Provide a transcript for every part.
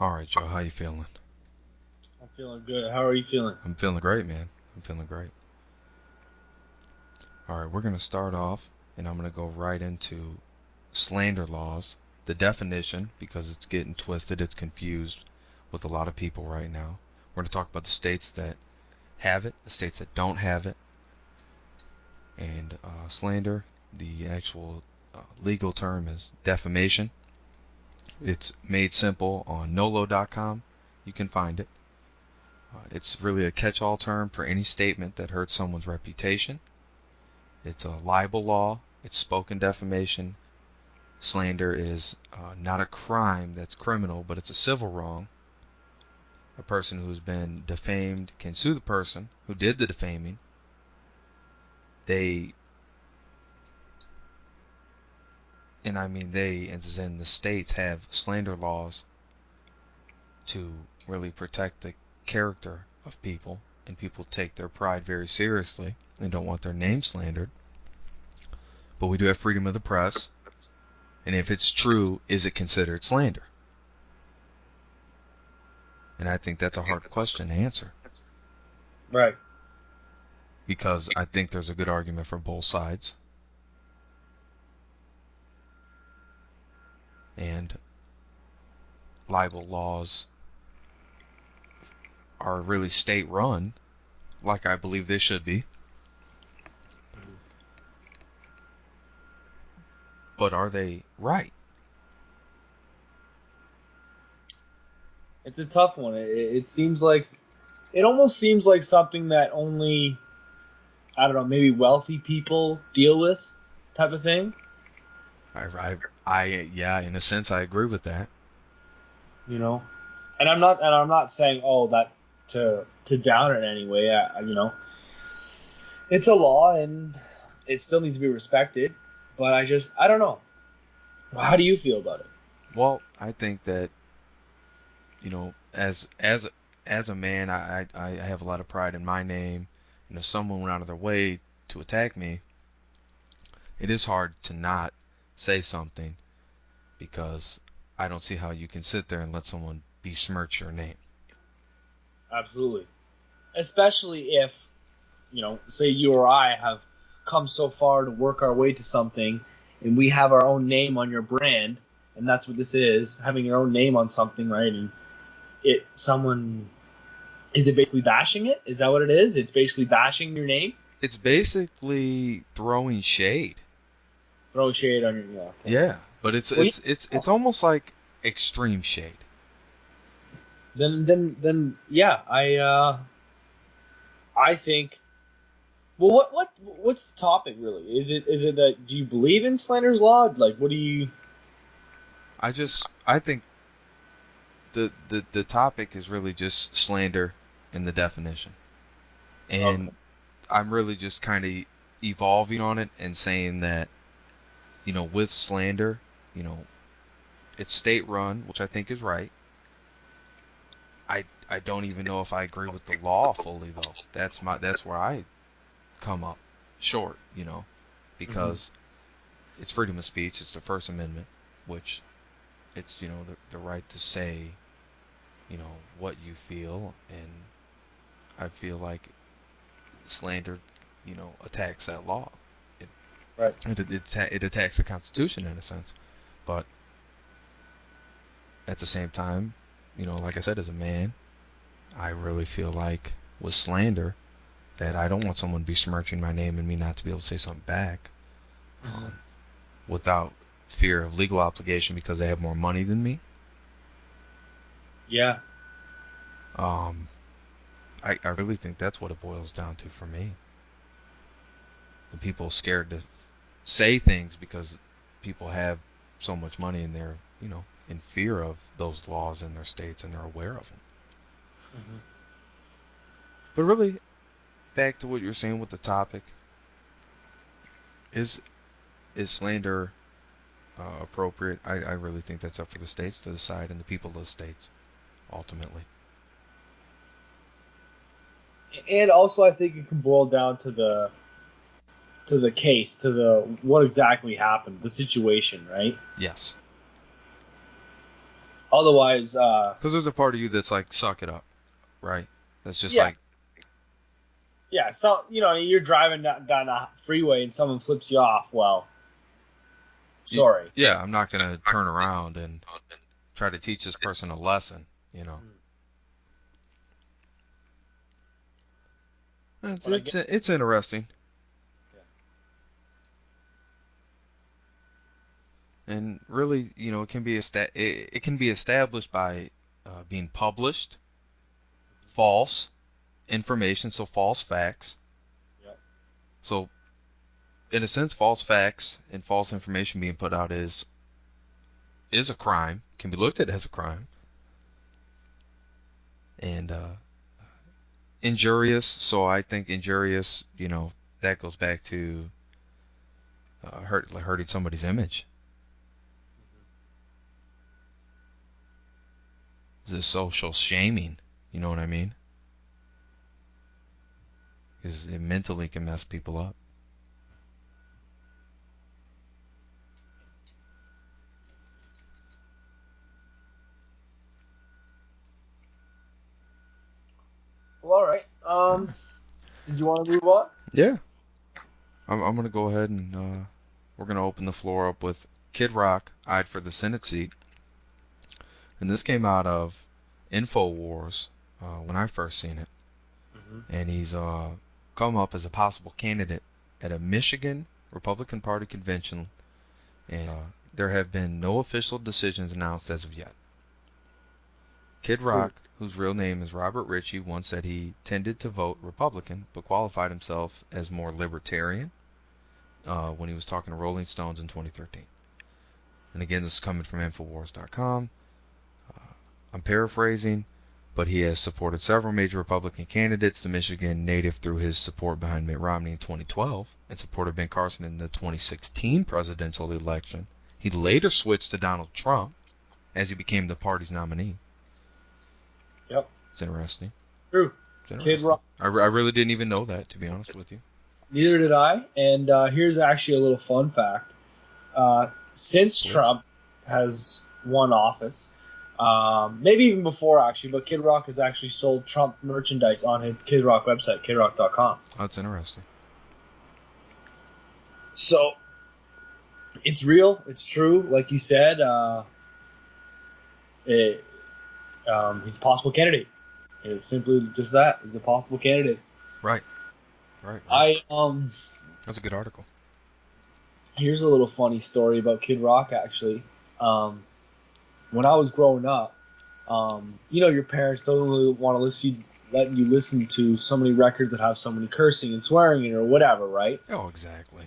All right, Joe, how you feeling? I'm feeling good. How are you feeling? I'm feeling great, man. I'm feeling great. All right, we're going to start off, and I'm going to go right into slander laws, the definition, because it's getting twisted, it's confused with a lot of people right now. We're going to talk about the states that have it, the states that don't have it, and slander, the actual legal term is defamation. It's made simple on nolo.com. You can find it. It's really a catch-all term for any statement that hurts someone's reputation. It's a libel law. It's spoken defamation. Slander is not a crime that's criminal, but it's a civil wrong. A person who's been defamed can sue the person who did the defaming. They, and I mean they, as in the states, have slander laws to really protect the character of people, and people take their pride very seriously and don't want their name slandered. But we do have freedom of the press, and if it's true, is it considered slander? And I think that's a hard question to answer Right. because I think there's a good argument for both sides. And libel laws are really state run, like I believe they should be. But are they right? It's a tough one. It seems like it almost seems like something that only I don't know, maybe wealthy people deal with, type of thing. I, I, I, yeah, in a sense, I agree with that. You know, and I'm not saying that to down it in any way. It's a law and it still needs to be respected. But I don't know. How do you feel about it? Well, I think that as a man, I have a lot of pride in my name, and if someone went out of their way to attack me, it is hard to not say something because I don't see how you can sit there and let someone besmirch your name. Absolutely. Especially if say you or I have come so far to work our way to something, and we have our own name on your brand, and that's what this is, having your own name on something, right? And someone, is it basically bashing it? Is that what it is? It's basically bashing your name, It's basically throwing shade. throwing shade on your, yeah, okay. Yeah, but it's Well, it's it's it's almost like extreme shade. then yeah, I think. Well, what's the topic really? Is it that do you believe in slander's law? Like, what do you? I think the topic is really just slander in the definition. Okay. And I'm really just kind of evolving on it and saying that, with slander, you know, it's state run, which I think is right. I don't even know if I agree with the law fully though. That's where I come up short, Hmm. because it's freedom of speech, it's the First Amendment, which it's, the right to say, what you feel, and I feel like slander, attacks that law. It Right. it attacks the Constitution in a sense. But at the same time, like I said, as a man, I really feel like with slander that I don't want someone besmirching my name and me not to be able to say something back Hmm. um, without fear of legal obligation because they have more money than me. Yeah. Um, I really think that's what it boils down to for me. And people are scared to say things because people have so much money and they're, in fear of those laws in their states and they're aware of them. Hmm. But really, back to what you're saying with the topic, is is slander appropriate? I really think that's up for the states to decide and the people of the states ultimately. And also, I think it can boil down to the case, to what exactly happened, the situation, right? Yes. Otherwise, Because there's a part of you that's like, suck it up, right? That's just yeah, like, yeah. So you're driving down a freeway and someone flips you off. Well, sorry. yeah, I'm not gonna turn around and try to teach this person a lesson, you know. It's But I it's, get. it's interesting, Yeah. and really, it can be it can be established by being published, false information, so false facts. Yep. So, in a sense, false facts and false information being put out is a crime, can be looked at as a crime, and injurious. So I think injurious, that goes back to hurting somebody's image. This social shaming, you know what I mean? Because it mentally can mess people up. Well, all right. Did you want to move on? Yeah, I'm gonna go ahead and we're gonna open the floor up with Kid Rock eyed for the Senate seat, and this came out of Infowars when I first seen it, Mm-hmm. and he's come up as a possible candidate at a Michigan Republican Party convention, and there have been no official decisions announced as of yet. Kid True. Rock, whose real name is Robert Ritchie, once said he tended to vote Republican, but qualified himself as more libertarian when he was talking to Rolling Stones in 2013. And again, this is coming from Infowars.com. I'm paraphrasing, but he has supported several major Republican candidates, the Michigan native through his support behind Mitt Romney in 2012 and supported Ben Carson in the 2016 presidential election. He later switched to Donald Trump as he became the party's nominee. Yep. It's interesting. True. It's Kid interesting. Rock. I really didn't even know that, to be honest with you. Neither did I. And here's actually a little fun fact. Since Please. Trump has won office, maybe even before actually, but Kid Rock has actually sold Trump merchandise on his Kid Rock website, kidrock.com. Oh, that's interesting. So it's real. It's true. Like you said, he's a possible candidate. It's simply just that. He's a possible candidate. Right. Right. I That's a good article. Here's a little funny story about Kid Rock actually. When I was growing up, your parents don't really want to let you listen to so many records that have so many cursing and swearing in it or whatever, right? Oh, exactly.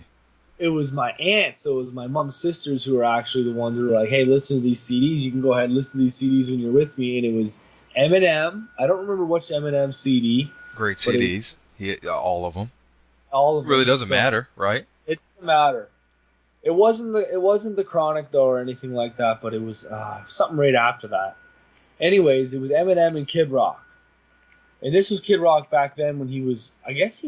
It was my aunts, it was my mom's sisters who were actually the ones who were like, hey, listen to these CDs. You can go ahead and listen to these CDs when you're with me. And it was Eminem. I don't remember which Eminem CD. Great CDs. All of them. All of them. Really doesn't matter, right? It doesn't matter. It wasn't the Chronic though or anything like that, but it was something right after that. Anyways, it was Eminem and Kid Rock, and this was Kid Rock back then when he was. I guess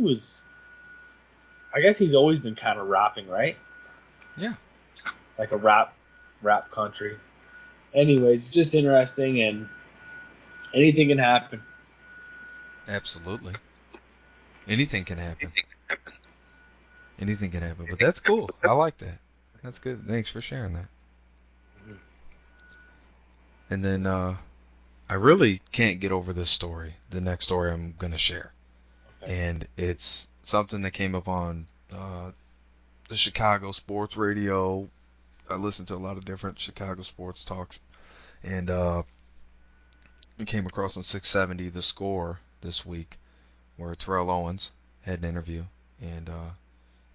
he's always been kind of rapping, right? Yeah. Like a rap country. Anyways, just interesting, and anything can happen. Absolutely. Anything can happen. Anything can happen, but that's cool. I like that. That's good. Thanks for sharing that. And then I really can't get over this story, the next story I'm going to share. Okay. And it's something that came up on the Chicago sports radio. I listen to a lot of different Chicago sports talks. And we came across on 670 The Score this week where Terrell Owens had an interview. And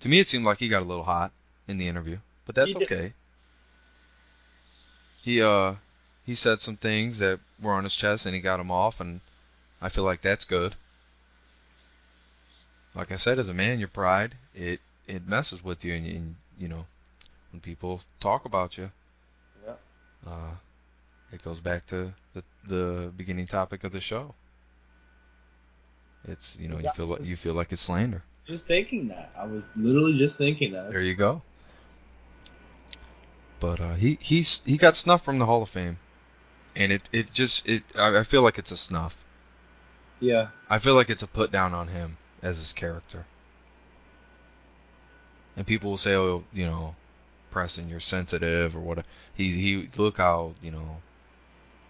to me it seemed like he got a little hot in the interview. But that's okay. He said some things that were on his chest and he got them off, and I feel like that's good. Like I said, as a man, your pride it messes with you, and when people talk about you, Yeah. it goes back to the beginning topic of the show. It's you feel like it's slander. Just thinking that. I was literally just thinking that. There you go. But he got snuffed from the Hall of Fame. And I feel like it's a snuff. Yeah. I feel like it's a put down on him as his character. And people will say, oh, Preston, you're sensitive or what. He look how,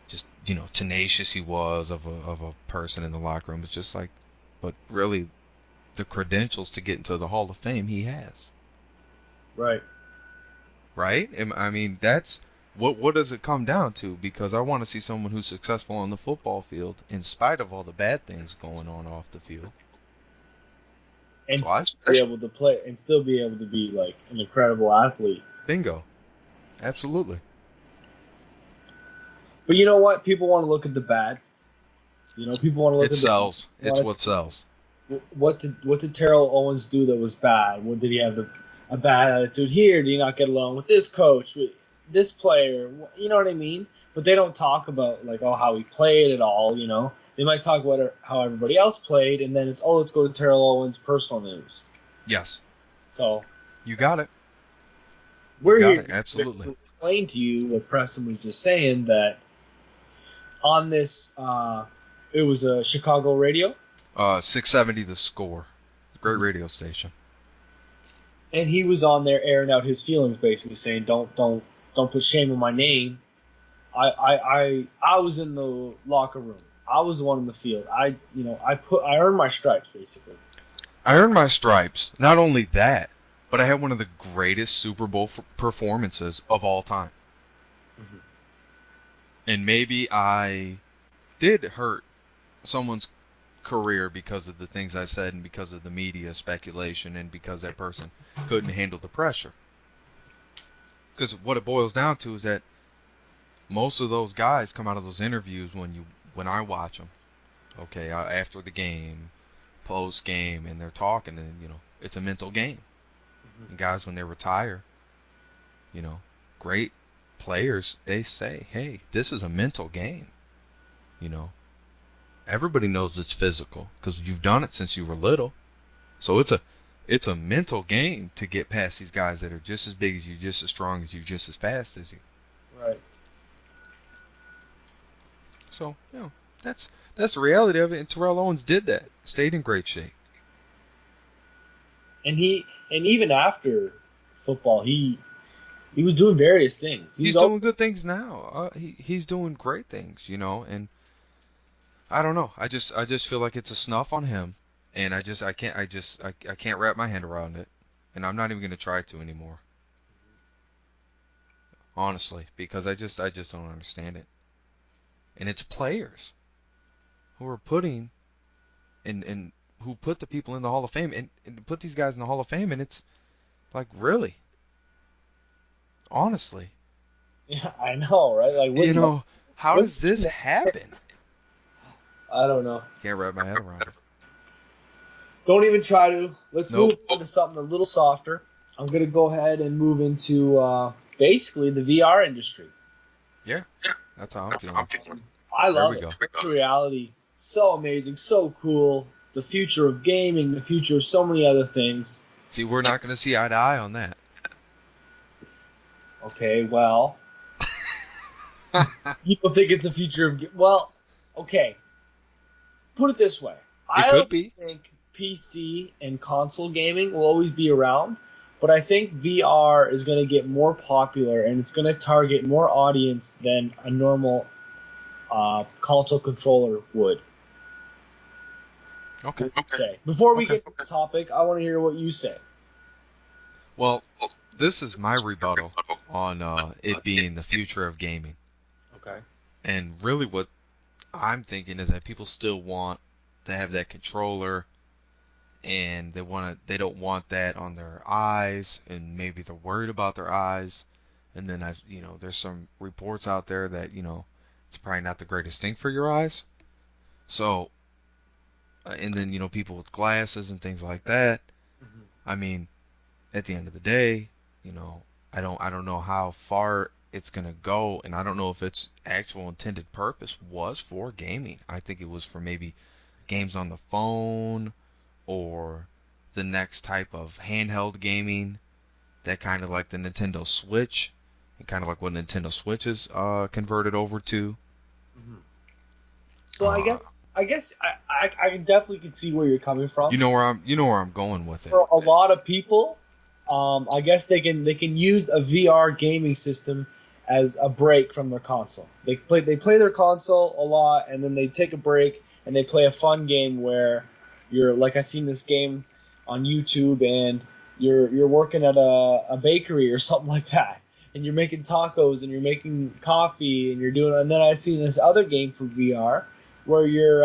just, tenacious he was of a person in the locker room. It's just like, but really, the credentials to get into the Hall of Fame he has. Right. Right? I mean, that's what does it come down to? Because I want to see someone who's successful on the football field in spite of all the bad things going on off the field. And So I still be able to play and still be able to be like an incredible athlete. bingo. Absolutely. But you know what? People want to look at the bad. People want to look It at the sells. It's want to what sells. what did Terrell Owens do that was bad? What did he have a bad attitude here? Did he not get along with this coach, with this player? You know what I mean? But they don't talk about like how he played at all. They might talk about how everybody else played, and then it's let's go to Terrell Owens' personal news. Yes. So You got it. You we're got here it. Absolutely. to explain to you what Preston was just saying, that on this, it was a Chicago radio. 670 The Score. Great radio station. And he was on there airing out his feelings, basically saying, "Don't put shame on my name. I was in the locker room. I was the one in the field. I earned my stripes, basically." I earned my stripes. Not only that, but I had one of the greatest Super Bowl performances of all time. Mm-hmm. And maybe I did hurt someone's career because of the things I said and because of the media speculation and because that person couldn't handle the pressure. Because what it boils down to is that most of those guys come out of those interviews when I watch them, okay, after the game, post game, and they're talking, and it's a mental game. And guys, when they retire, you know, great players, they say, hey, this is a mental game. You know, everybody knows it's physical because you've done it since you were little. So it's a mental game to get past these guys that are just as big as you, just as strong as you, just as fast as you. Right. So that's the reality of it. And Terrell Owens did that. Stayed in great shape. And even after football, he was doing various things. He He's was always, doing good things now. He's doing great things, and I don't know. I just feel like it's a snuff on him, and I can't wrap my head around it, and I'm not even gonna try to anymore, honestly, because I just don't understand it. And it's players who are putting and who put the people in the Hall of Fame and put these guys in the Hall of Fame, and it's like really, honestly, yeah, I know, right? Like you what know, how what does this happen? I don't know. Can't wrap my head around it. Don't even try to. Let's move Nope. on to something a little softer. I'm gonna go ahead and move into basically the VR industry. Yeah, that's how I'm feeling. I There love we it. go. Virtual reality, so amazing, so cool. The future of gaming, the future of so many other things. See, we're not gonna see eye to eye on that. Okay, well, people think it's the future of okay. Put it this way: It I could always be. think PC and console gaming will always be around, but I think VR is going to get more popular and it's going to target more audience than a normal console controller would. Okay. Say before we Okay. get to the topic, I want to hear what you say. Well, this is my rebuttal on it being the future of gaming. Okay. And really what I'm thinking is that people still want to have that controller and they don't want that on their eyes and maybe they're worried about their eyes. And then there's some reports out there that, it's probably not the greatest thing for your eyes. So, and then, people with glasses and things like that. Mm-hmm. I mean, at the end of the day, you know, I don't know how far it's gonna go, and I don't know if its actual intended purpose was for gaming. I think it was for maybe games on the phone or the next type of handheld gaming that kind of like the Nintendo Switch and kind of like what Nintendo Switch is converted over to. Mhm. So Uh, I can definitely can see where you're coming from. you know where I'm going with it. For a lot of people, I guess they can use a VR gaming system as a break from their console. They play their console a lot, and then they take a break and they play a fun game where you're like I seen this game on YouTube, and you're working at a bakery or something like that, and you're making tacos and you're making coffee and you're doing. And then I seen this other game for VR where you're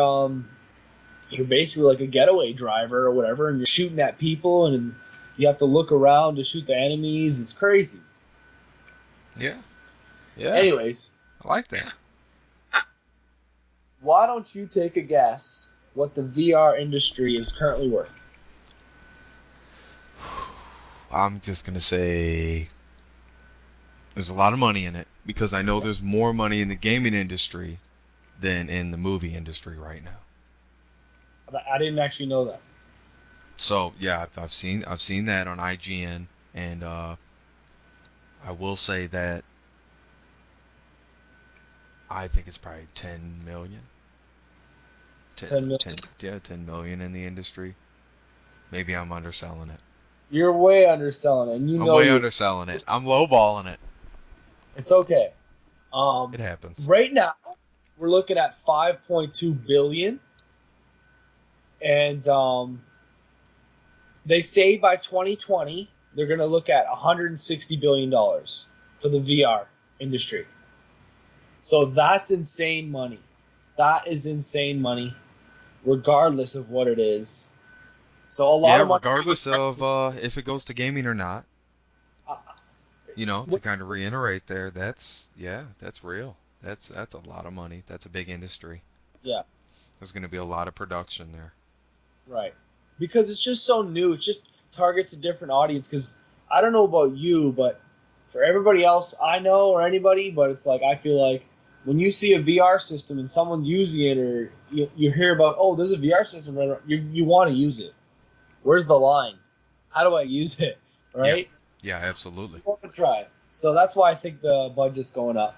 basically like a getaway driver or whatever, and you're shooting at people, and you have to look around to shoot the enemies. It's crazy. Yeah, yeah, Anyways, I like that. why don't you take a guess what the VR industry is currently worth? I'm just gonna say there's a lot of money in it because I know there's more money in the gaming industry than in the movie industry right now. I didn't actually know that. So yeah, I've seen that on IGN, and I will say that I think it's probably 10 million. 10, 10 million. 10, yeah, 10 million in the industry. Maybe I'm underselling it. You're way underselling it, and you I'm know way you. underselling it. I'm lowballing it. It's okay. It happens. Right now we're looking at 5.2 billion, and they say by 2020 they're going to look at 160 billion dollars for the VR industry. So that's insane money. That is insane money, regardless of what it is. So a lot Yeah, of money. regardless of if it goes to gaming or not. Uh, To kind of reiterate there, that's real. That's a lot of money. That's a big industry. yeah, There's going to be a lot of production there. right. Because it's just so new. It just targets a different audience. Because I don't know about you, but for everybody else I know or anybody, but it's like I feel like when you see a VR system and someone's using it, or you hear about, oh, there's a VR system, right? You want to use it. Where's the line? How do I use it? Yeah, Right? yeah, absolutely. Want to try it. So that's why I think the budget's going up.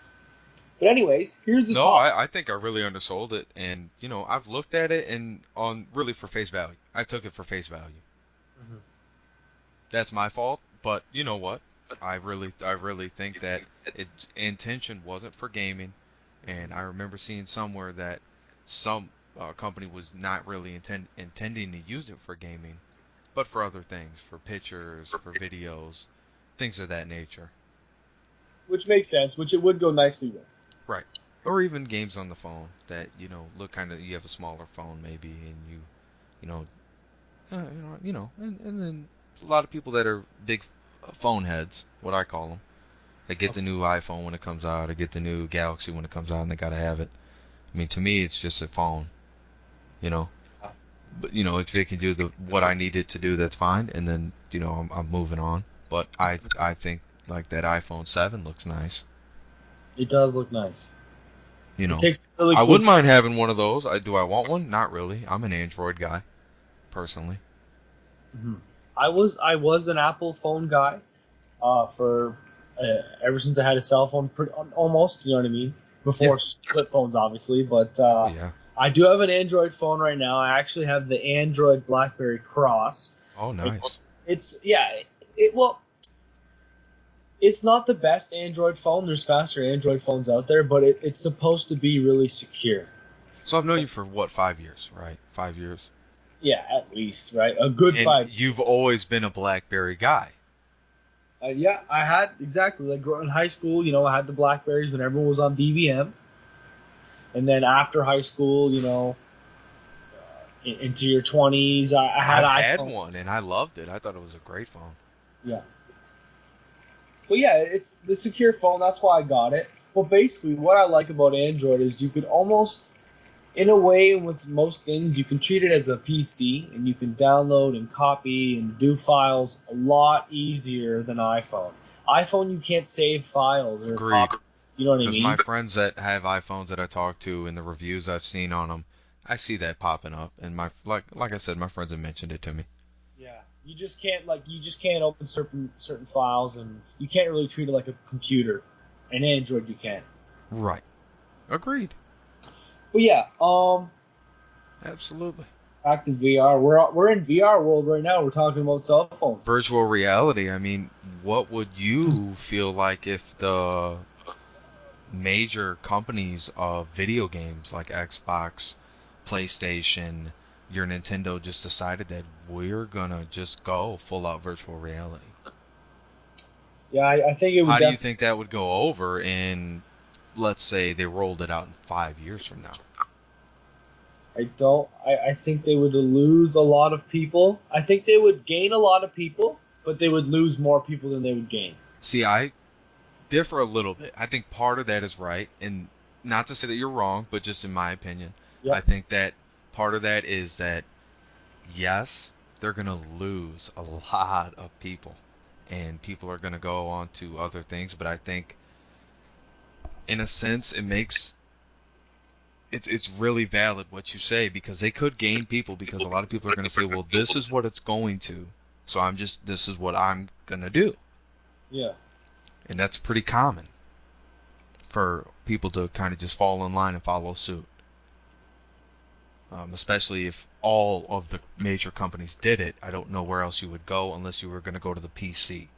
But anyways, here's the No, top. I think I really undersold it, and I've looked at it and on really for face value. I took it for face value. Mhm. That's my fault, but you know what? I really think that its intention wasn't for gaming, and I remember seeing somewhere that some company was not really intending to use it for gaming, but for other things, for pictures, for videos, things of that nature. Which makes sense, which it would go nicely with. Right. Or even games on the phone that, look kind of, you have a smaller phone maybe, and you know, and then a lot of people that are big phone heads, what I call them. They get the Okay. new iPhone when it comes out, or get the new Galaxy when it comes out, and they gotta have it. I mean, to me, it's just a phone, you know. But if they can do the what I need it to do, that's fine. And then I'm moving on. But I think like that iPhone 7 looks nice. It does look nice. You It know, takes really I cool. wouldn't mind having one of those. Do I want one? Not really. I'm an Android guy personally. Mhm. I was an Apple phone guy for ever since I had a cell phone, almost. You know what I mean? Yeah. Before flip phones, obviously. But Oh yeah. I do have an Android phone right now. I actually have the Android BlackBerry Cross. Oh It's nice. it's yeah. Well, it's not the best Android phone. There's faster Android phones out there, but it's supposed to be really secure. So I've known you for what, 5 years, right? 5 years. Yeah, at least, right? A good And 5 years. you've always been a BlackBerry guy. Yeah, I had exactly like growing in high school. I had the Blackberries when everyone was on BBM, and then after high school, into your 20s, I had I've had iPhone. one and I loved it. I thought it was a great phone. Yeah, but yeah, it's the secure phone. That's why I got it. Well, basically, what I like about Android is you could almost, in a way, with most things, you can treat it as a PC, and you can download and copy and do files a lot easier than iPhone. iPhone, you can't save files or Agreed. copy. You know what I Because my mean? friends that have iPhones that I talk to and the reviews I've seen on them, I see that popping up. And like I said, my friends have mentioned it to me. Yeah, you just can't open certain files, and you can't really treat it like a computer. An Android, you can. Right. Agreed. But yeah, Absolutely. back to VR. We're in VR world right now. We're talking about cell phones. Virtual reality. I mean, what would you feel like if the major companies of video games like Xbox, PlayStation, your Nintendo just decided that we're gonna just go full out virtual reality? Yeah, I think it would How do you definitely. think that would go over in, let's say, they rolled it out in 5 years from now? I don't. I think they would lose a lot of people. I think they would gain a lot of people, but they would lose more people than they would gain. See, I differ a little bit. I think part of that is right, and not to say that you're wrong, but just in my opinion, I Yep. think that part of that is that yes, they're going to lose a lot of people and people are going to go on to other things, but I think in a sense it's really valid what you say because they could gain people because a lot of people are going to say, "Well, this is what it's going to. So this is what I'm going to do." Yeah. And that's pretty common for people to kind of just fall in line and follow suit. Especially if all of the major companies did it, I don't know where else you would go unless you were going to go to the PC.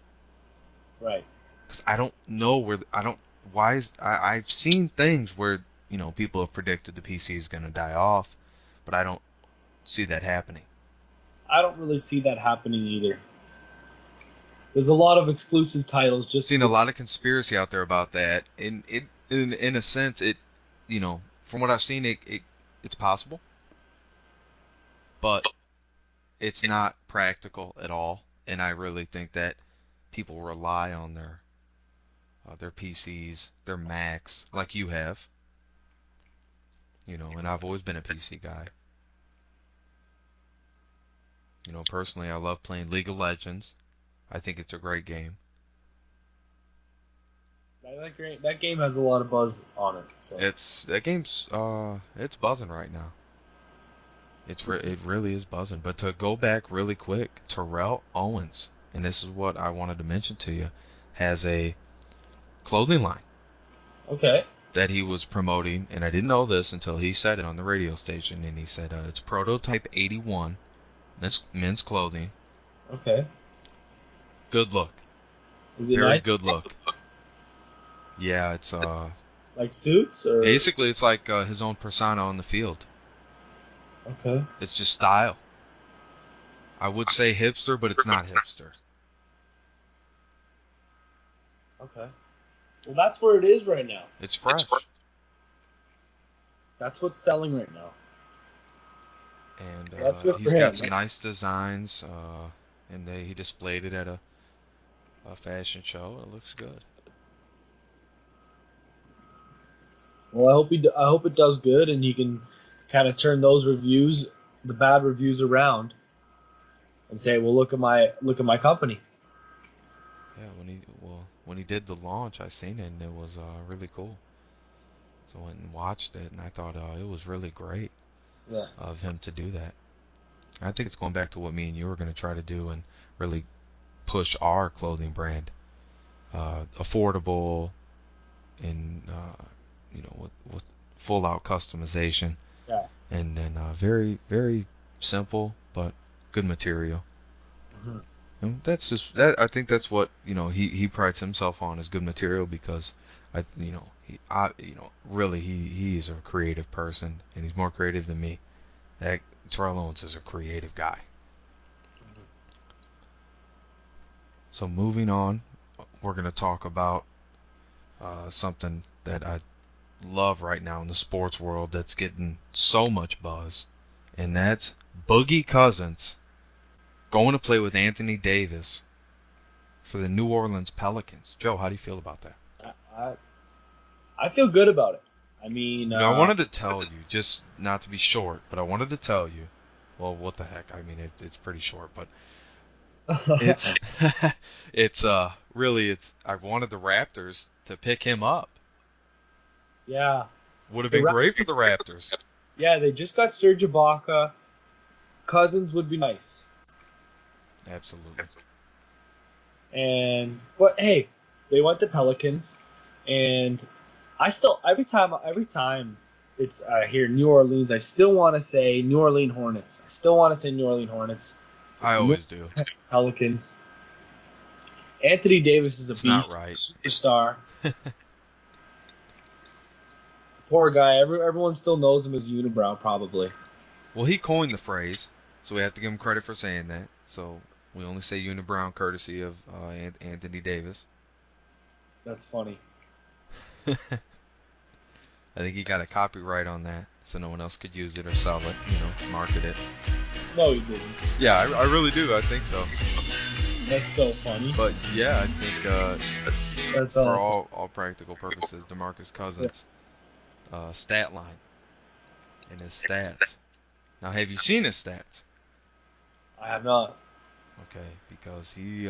Right. Because I don't know where I don't why is I've seen things where people have predicted the PC is going to die off, but I don't see that happening. I don't really see that happening either. There's a lot of exclusive titles just Seen a for. lot of conspiracy out there about that, and in a sense from what I've seen it's possible, but it's not practical at all, and I really think that people rely on their PCs, their Macs, like you have, and I've always been a PC guy. Personally, I love playing League of Legends. I think it's a great game. That game has a lot of buzz on it. So It's buzzing right now. it's It really is buzzing. But to go back really quick, Terrell Owens, and this is what I wanted to mention to you, has a clothing line okay. that he was promoting, and I didn't know this until he said it on the radio station, and he said it's Prototype 81. That's men's clothing. Okay. Good look, Is it very nice? good look. Yeah, it's Like suits or? basically it's like his own persona on the field. Okay. It's just style. I would say hipster, but it's not hipster. Okay. Well, that's where it is right now. It's fresh, That's what's selling right now. and That's good for he's got him. some nice designs, and he displayed it at a fashion show. It looks good. Well, I hope it does good, and he can kind of turn those reviews, the bad reviews, around, and say, "Well, look at my company." Yeah, when he did the launch, I seen it, and it was really cool. So I went and watched it, and I thought it was really great Yeah. of him to do that. I think it's going back to what me and you were going to try to do and really push our clothing brand, affordable and with full out customization, Yeah. and then very very simple but good material. Hmm. And that's just that. I think that's what he prides himself on is good material because really he is a creative person and he's more creative than me. That Terrell Owens is a creative guy. So moving on, we're gonna talk about something that I love right now in the sports world that's getting so much buzz, and that's Boogie Cousins going to play with Anthony Davis for the New Orleans Pelicans. Joe, how do you feel about that? I, I I feel good about it. I mean, I wanted to tell you, just not to be short, but I wanted to tell you. Well, what the heck? I mean, it's pretty short, but it's it's really it's. I wanted the Raptors to pick him up. yeah, Would have the been great for the Raptors. yeah, they just got Serge Ibaka. Cousins would be nice, Absolutely. and but hey, they went to Pelicans, and I still every time It's here, New Orleans. I still want to say New Orleans Hornets. I still want to say New Orleans Hornets. I It's New always do. Pelicans. Anthony Davis is a It's not beast, right. superstar. Poor guy. Everyone still knows him as Unibrow, probably. Well, he coined the phrase, so we have to give him credit for saying that. So we only say Unibrow courtesy of Anthony Davis. That's funny. I think he got a copyright on that, so no one else could use it or sell it, market it. No, he didn't. Yeah, I really do. I think so. That's so funny. But yeah, I think That's for awesome. all practical purposes, DeMarcus Cousins' stat line and his stats. Now, have you seen his stats? I have not. Okay, because he's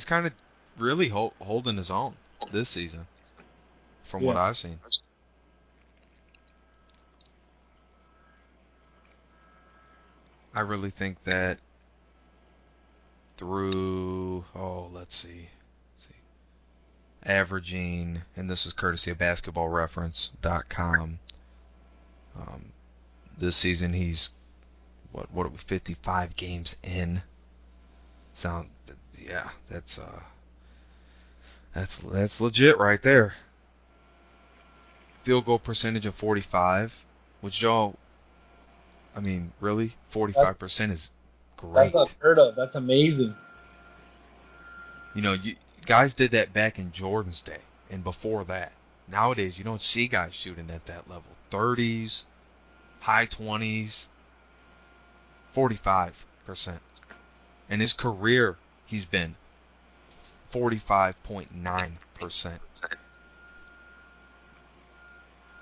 kind of really holding his own this season, from what Yeah. I've seen. I really think that through, let's see, averaging, and this is courtesy of basketballreference.com. Um, this season he's what are we, 55 games in. Sound Yeah, that's legit right there. Field goal percentage of 45, which y'all, I mean, really, That's 45% is that's great. unheard of. That's amazing. You guys did that back in Jordan's day and before that. Nowadays, you don't see guys shooting at that level. 30s, high 20s, 45%. In his career, he's been 45.9%.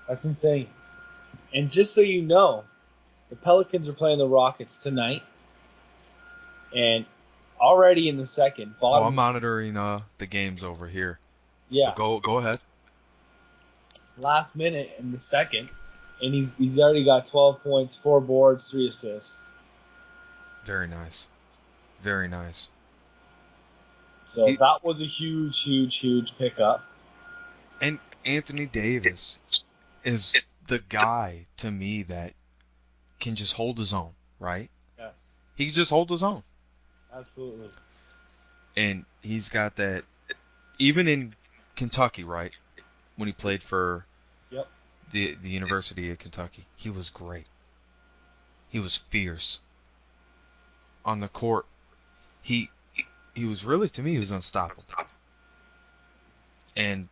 That's insane. And just so you know, the Pelicans are playing the Rockets tonight, and already in the second, Oh, I'm bottom. monitoring the games over here. But Yeah, go ahead. last minute in the second, and he's already got 12 points, 4 boards, 3 assists. Very nice. Very nice. So He, that was a huge, huge, huge pickup. and Anthony Davis is the guy to me that can just hold his own, right? Yes, He can just hold his own. absolutely. And he's got that even in Kentucky, right? When he played for Yep. the University of Kentucky, he was great. He was fierce. On the court, he he was really, to me, he was unstoppable. And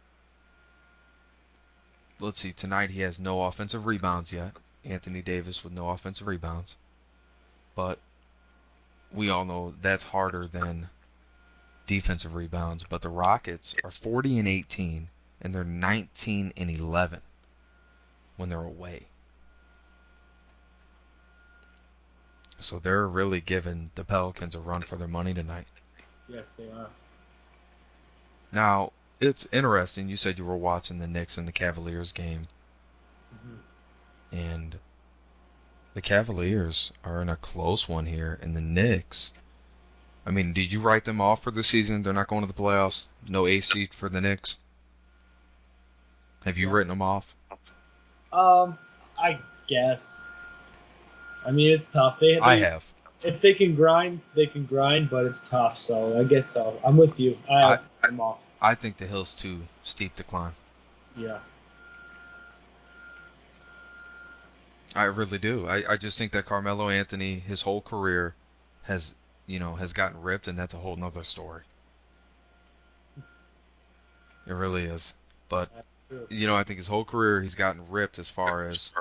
let's see, tonight he has no offensive rebounds yet. Anthony Davis with no offensive rebounds. But we all know that's harder than defensive rebounds. But the Rockets are 40 and 18, and they're 19 and 11 when they're away. So they're really giving the Pelicans a run for their money tonight. Yes, they are. Now, it's interesting. You said you were watching the Knicks and the Cavaliers game, and the Cavaliers are in a close one here, and the Knicks. I mean, did you write them off for the season? They're not going to the playoffs. No A seed for the Knicks. Have you Yeah. written them off? I guess. I mean, it's tough. I have. If they can grind, they can grind, but it's tough. So I guess so. I'm with you. I I have them off. I think the hill's too steep to climb. Yeah. I really do. I just think that Carmelo Anthony, his whole career, has has gotten ripped, and that's a whole nother story. It really is. But That's true. I think his whole career he's gotten ripped as far as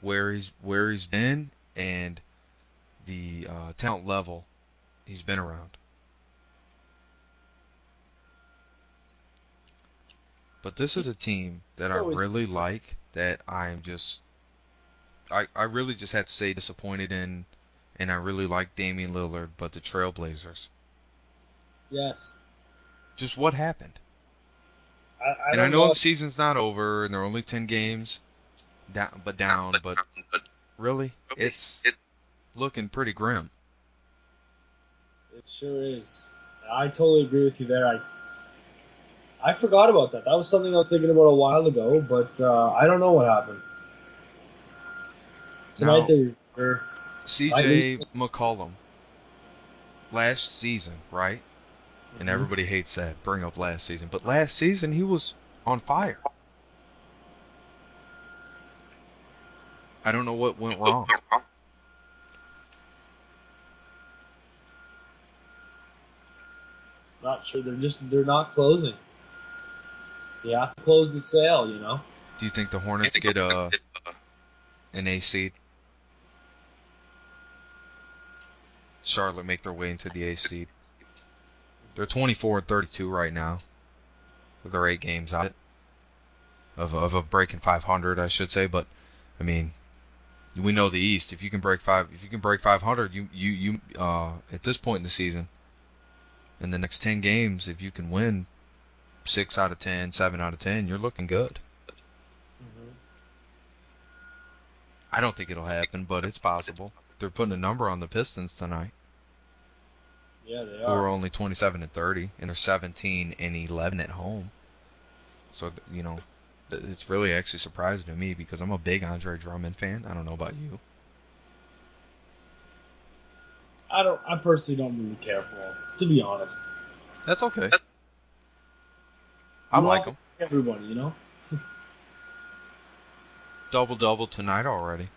where he's been and the talent level he's been around. But this is a team that I It's always really like. That I really just have to say disappointed in, and I really like Damian Lillard, but the Trailblazers. yes. Just what happened? I And I don't know know. the season's not over, and there are only 10 games down, but really, it's looking pretty grim. It sure is. I totally agree with you there. I forgot about that. That was something I was thinking about a while ago, but I don't know what happened. Tonight Now, they're at least. CJ McCollum, last season, right? And Mhm. everybody hates that, bring up last season. But last season, he was on fire. I don't know what went wrong. Not sure. They're not closing. They have to close the sale. Do you think the Hornets get an A seed? Charlotte make their way into the A seed. They're 24 and 32 right now. They're 8 games out of breaking 500, I should say. But I mean, we know the East. If you can break 500, you at this point in the season, in the next 10 games, if you can win 6 out of 10, 7 out of 10, you're looking good. Mhm. I don't think it'll happen, but it's possible. They're putting a number on the Pistons tonight, Yeah, they who are are. only 27 and 30, and they're 17 and 11 at home. So it's really actually surprising to me because I'm a big Andre Drummond fan. I don't know about you. I personally don't really care for them, to be honest. That's okay. I You don't have like to him. like everybody. Double double tonight already.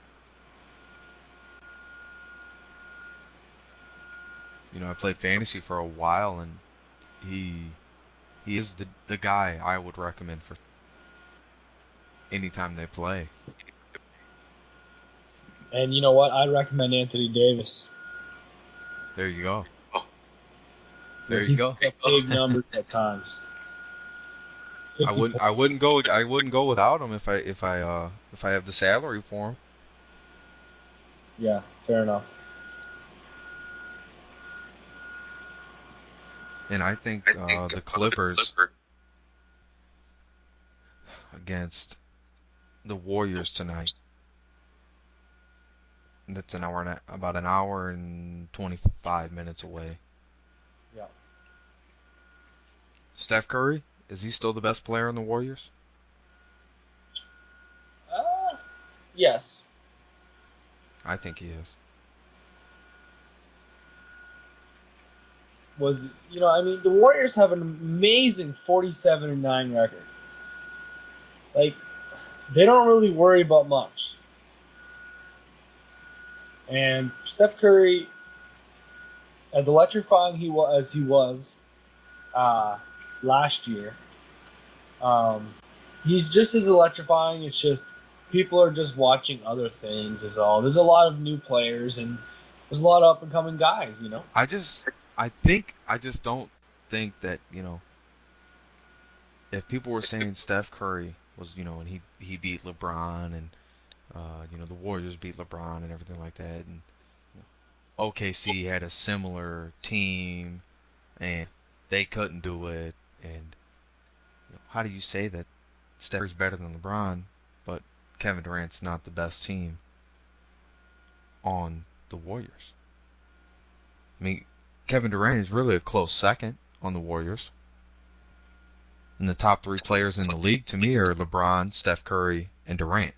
I played fantasy for a while, and he is the guy I would recommend for anytime they play. And you know what? I'd recommend Anthony Davis There you go. There because you he go. puts up big numbers at times. I 50 wouldn't I wouldn't points. go I wouldn't go without him if I have the salary for him. Yeah, fair enough. And I think the Clippers against the Warriors tonight. That's about an hour and 25 minutes away. Yeah. Steph Curry, is he still the best player in the Warriors? Uh, yes. I think he is. I mean, the Warriors have an amazing 47-9 record. Like, they don't really worry about much. And Steph Curry, as electrifying as he was uh, last year, um, he's just as electrifying. It's just people are just watching other things. Is all. There's a lot of new players and there's a lot of up and coming guys. I just don't think that, if people were saying Steph Curry was, and he beat LeBron and the Warriors beat LeBron and everything like that, and OKC had a similar team and they couldn't do it, and how do you say that Steph Curry's better than LeBron, but Kevin Durant's not the best team on the Warriors? I mean, Kevin Durant is really a close second on the Warriors. And the top three players in the league to me are LeBron, Steph Curry, and Durant.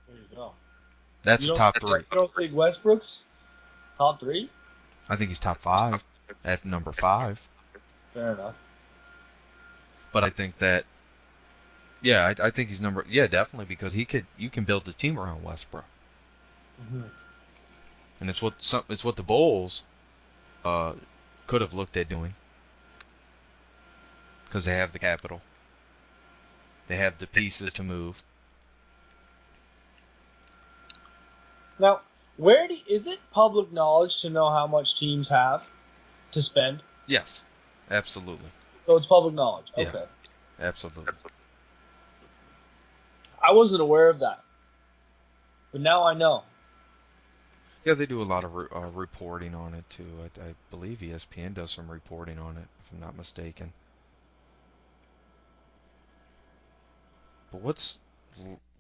There you go. That's You the don't top three. you don't think Westbrook's top three? I think he's top five at number five. Fair enough. But I think that, yeah, I think he's number, yeah, definitely because you can build the team around Westbrook, Mm-hmm. and it's what the Bulls uh could have looked at doing because they have the capital, they have the pieces to move. Now, is it public knowledge to know how much teams have to spend? Yes, absolutely. So it's public knowledge. Yeah, Okay. absolutely. I wasn't aware of that, but now I know. Yeah, they do a lot of reporting on it too. I believe ESPN does some reporting on it, if I'm not mistaken. But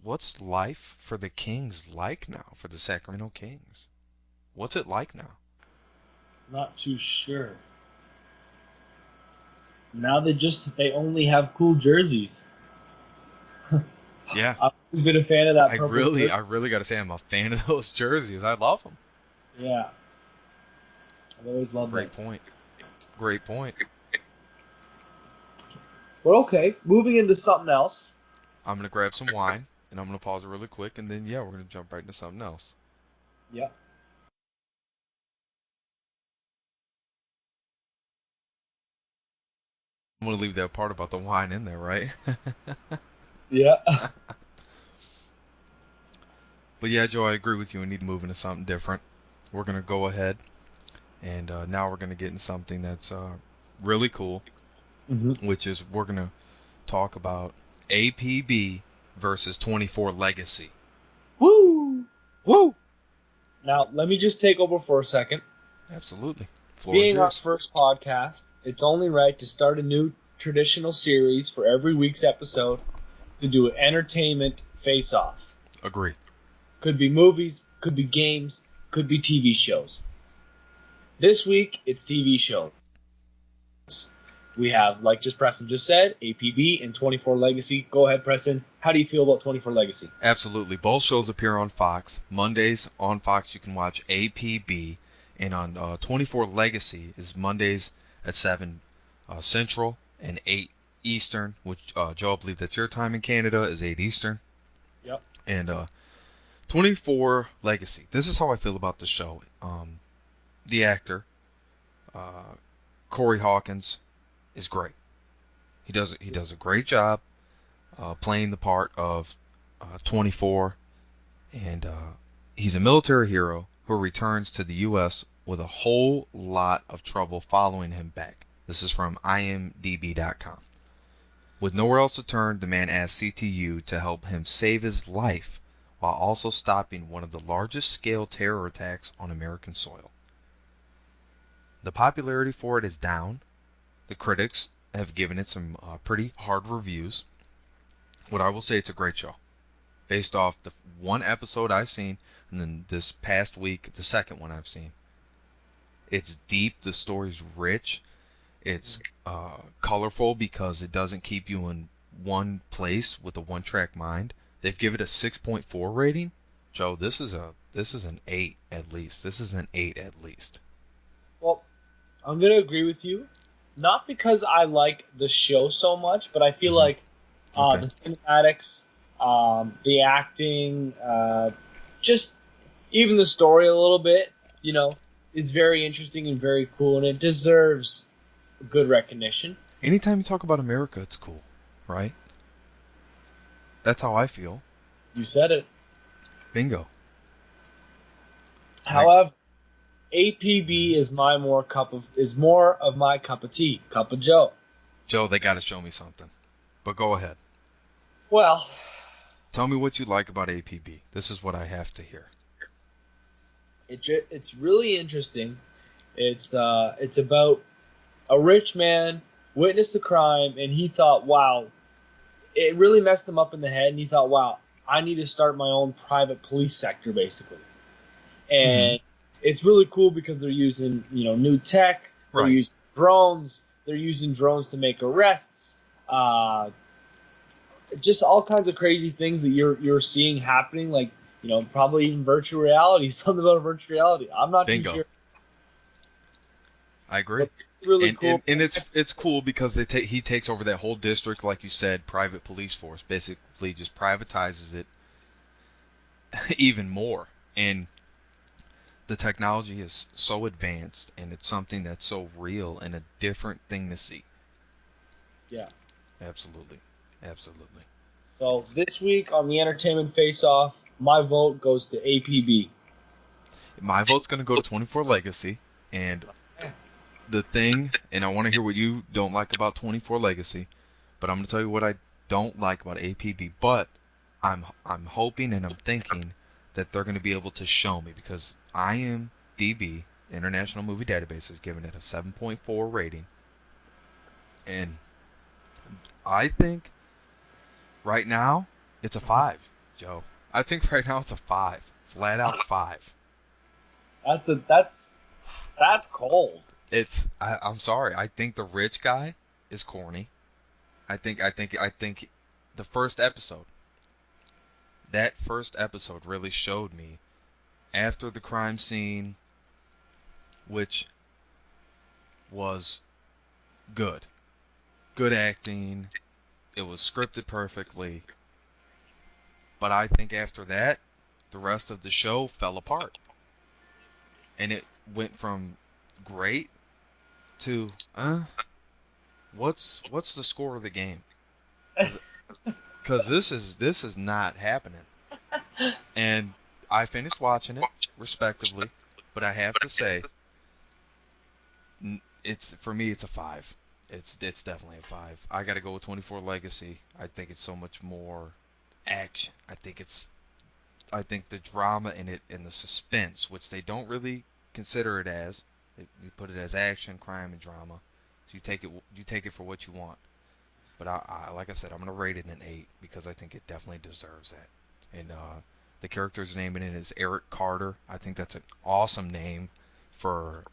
what's life for the Kings like now, for the Sacramento Kings? What's it like now? Not too sure. Now they only have cool jerseys. Yeah. I've always been a fan of that I purple really, jersey. I really got to say, I'm a fan of those jerseys. I love them. Yeah, I've always loved them. Great point. Great point. But okay, moving into something else. I'm gonna grab some wine and I'm gonna pause it really quick, and then yeah, we're gonna jump right into something else. Yeah. I'm gonna leave that part about the wine in there, right? Yeah. But yeah, Joe, I agree with you. We need to move into something different. We're gonna go ahead, and now we're gonna get into something that's really cool, hmm which is we're gonna talk about APB versus 24 Legacy. Woo! Woo! Now, let me just take over for a second. Absolutely. Floor is Being our yours. first podcast, it's only right to start a new traditional series for every week's episode to do an entertainment face off. Agree. Could be movies, could be games, could be TV shows. This week, it's TV shows. We have, like just Preston just said, APB and 24 Legacy. Go ahead, Preston. How do you feel about 24 Legacy? Absolutely. Both shows appear on Fox. Mondays on Fox you can watch APB, and on 24 Legacy is Mondays at 7 Central and 8 Eastern, which Joe, I believe that's your time in Canada, is 8 Eastern. Yep. And 24 Legacy. This is how I feel about the show. The actor, uh, Corey Hawkins, is great. He does a great job playing the part of 24, and he's a military hero who returns to the U.S. with a whole lot of trouble following him back. This is from IMDb.com. With nowhere else to turn, the man asks CTU to help him save his life while also stopping one of the largest scale terror attacks on American soil. The popularity for it is down. The critics have given it some pretty hard reviews. What I will say, it's a great show. Based off the one episode I've seen, and then this past week, the second one I've seen. It's deep, the story's rich, it's colorful because it doesn't keep you in one place with a one-track mind. They've given it a 6.4 rating. Joe, this is an 8 at least. This is an 8 at least. Well, I'm going to agree with you. Not because I like the show so much, but I feel hmm like Okay. the cinematics, the acting, just even the story a little bit, is very interesting and very cool, and it deserves good recognition. Anytime you talk about America, it's cool, right? That's how I feel. You said it. Bingo. Like, However, APB is more of my cup of tea, cup of Joe. Joe, they got to show me something. But go ahead. Well, Tell me what you like about APB. This is what I have to hear. it's really interesting. It's about a rich man witnessed a crime, and he thought, wow, it really messed him up in the head, and he thought, wow, I need to start my own private police sector, basically. hmm And it's really cool because they're using new tech. They're Right. using drones. They're using drones to make arrests. Just all kinds of crazy things that you're seeing happening, like probably even virtual reality. Something about virtual reality. I'm not too Bingo. sure, I agree. but it's really And cool. it's cool because he takes over that whole district, like you said, private police force. Basically, just privatizes it even more. And the technology is so advanced, and it's something that's so real and a different thing to see. Yeah. Absolutely, absolutely. So this week on the Entertainment Face Off, my vote goes to APB. My vote's gonna go to 24 Legacy, and the thing, and I want to hear what you don't like about 24 Legacy, but I'm gonna tell you what I don't like about APB. But I'm hoping and I'm thinking that they're gonna be able to show me, because IMDb, International Movie Database, is giving it a 7.4 rating, and I think right now it's a 5, Joe. I think right now it's a 5, flat out 5. That's cold. I'm sorry. I think the rich guy is corny. I think the first episode. that first episode really showed me after the crime scene, which was good. Good acting. It was scripted perfectly. But I think after that, the rest of the show fell apart. And it went from great to, what's the score of the game? Because this is not happening. And I finished watching it, respectively, but I have to say, it's for me it's a 5. It's definitely a 5. I got to go with 24 Legacy. I think it's so much more action. I think the drama in it and the suspense, which they don't really consider it as, they put it as action, crime, and drama. So you take it for what you want. But like I said, I'm gonna rate it an 8 because I think it definitely deserves that. And the character's name in it is Eric Carter. I think that's an awesome name for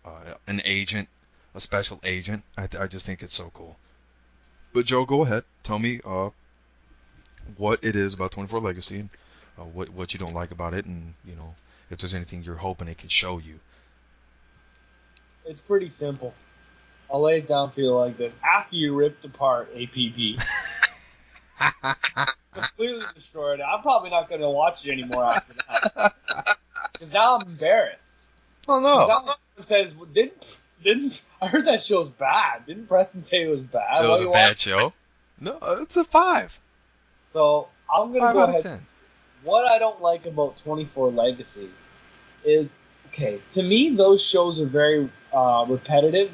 an agent, a special agent. I just think it's so cool. But Joe, go ahead. Tell me what it is about 24 Legacy and what you don't like about it, and if there's anything you're hoping it can show you. It's pretty simple. I'll lay it down for you like this. After you ripped apart APP, completely destroyed it, I'm probably not going to watch it anymore after that. Because now I'm embarrassed. Oh Because no! now someone says, didn't I heard that show's bad? Didn't Preston say it was bad? It Why was you a watch bad show. No, it's a 5. So I'm going to 5 go out of ahead. 10. What I don't like about 24 Legacy is, okay, to me, those shows are very repetitive.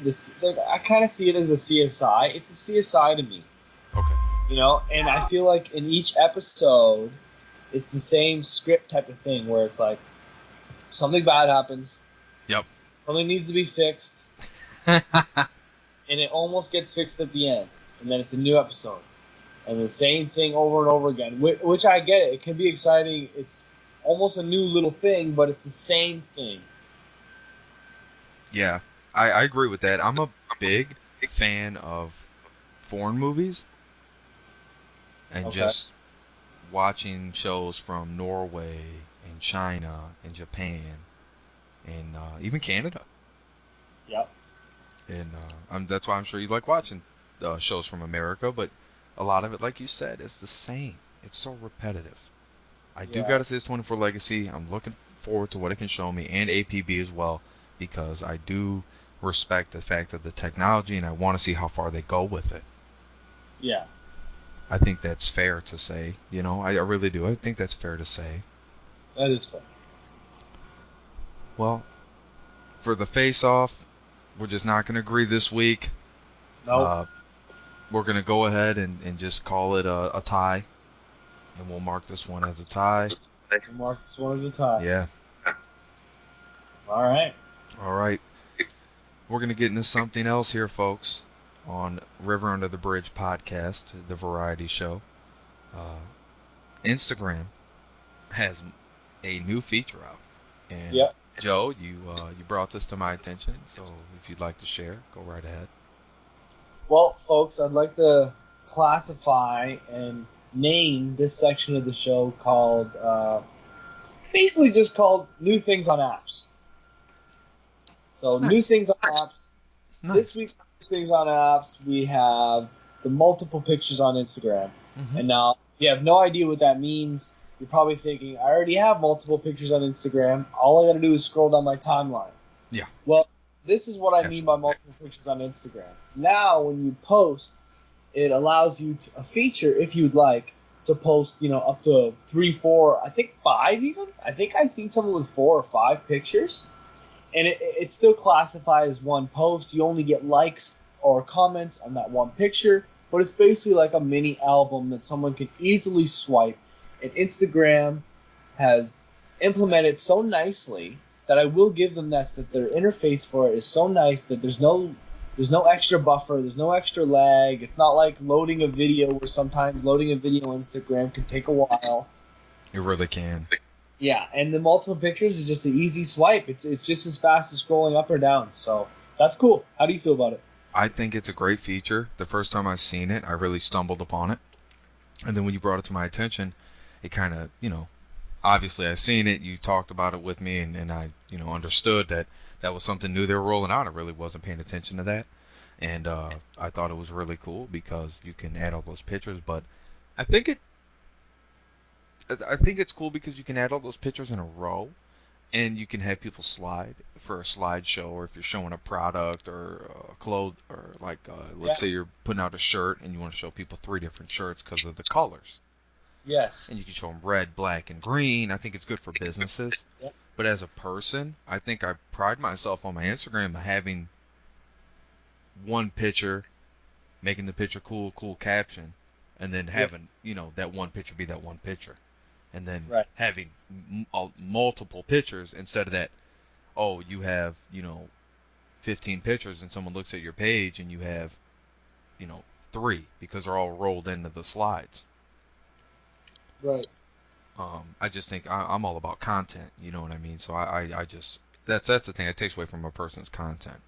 I kind of see it as a CSI. It's a CSI to me, Okay. and I feel like in each episode, it's the same script type of thing where it's like something bad happens, Yep. something needs to be fixed, and it almost gets fixed at the end, and then it's a new episode. And the same thing over and over again, which I get it. It can be exciting. It's almost a new little thing, but it's the same thing. Yeah, I agree with that. I'm a big fan of foreign movies and Okay. just watching shows from Norway and China and Japan and even Canada. Yep. And that's why I'm sure you like watching shows from America, but a lot of it, like you said, is the same. It's so repetitive. I do Yeah. gotta say this 24 Legacy. I'm looking forward to what it can show me, and APB as well, because I do respect the fact of the technology, and I want to see how far they go with it. Yeah. I think that's fair to say. I really do. I think that's fair to say. That is fun. Well, for the face-off, we're just not going to agree this week. Nope. We're going to go ahead and just call it a tie, and we'll mark this one as a tie. We'll mark this one as a tie. Yeah. All right. All right. We're going to get into something else here, folks, on River Under the Bridge podcast, the variety show. Instagram has a new feature out. And Yep. Joe, you brought this to my attention, so if you'd like to share, go right ahead. Well, folks, I'd like to classify and name this section of the show called, basically just called New Things on Apps. So, Nice. New Things on Apps. Nice. This week, New Things on Apps, we have the multiple pictures on Instagram. Mm-hmm. And now, if you have no idea what that means, you're probably thinking, I already have multiple pictures on Instagram. All I got to do is scroll down my timeline. Yeah. Well, this is what I mean by multiple pictures on Instagram. Now, when you post, it allows you a feature, if you'd like, to post, up to 3, 4, I think 5 even. I think I've seen someone with 4 or 5 pictures. And it's still classified as one post. You only get likes or comments on that one picture. But it's basically like a mini album that someone can easily swipe. And Instagram has implemented so nicely that I will give them this, that their interface for it is so nice that there's no extra buffer, there's no extra lag. It's not like loading a video, where sometimes loading a video on Instagram can take a while. It really can. Yeah, and the multiple pictures is just an easy swipe. It's just as fast as scrolling up or down. So that's cool. How do you feel about it? I think it's a great feature. The first time I seen it, I really stumbled upon it. And then when you brought it to my attention, it kind of, obviously I seen it. You talked about it with me, and I, understood that that was something new they were rolling out. I really wasn't paying attention to that, and I thought it was really cool because you can add all those pictures. But I think it, I think it's cool because you can add all those pictures in a row, and you can have people slide for a slideshow, or if you're showing a product or clothes, or like let's Yeah. say you're putting out a shirt and you want to show people three different shirts because of the colors, Yes. and you can show them red, black, and green. I think it's good for businesses. Yeah. But as a person, I think I pride myself on my Instagram having one picture, making the picture cool, cool caption, and then Yeah. having, that one picture be that one picture. And then Right. having multiple pictures instead of that, oh, you have, 15 pictures and someone looks at your page and you have, you know, three because they're all rolled into the slides. Right. I just think I'm all about content, you know what I mean? So I just, that's the thing, it takes away from a person's content.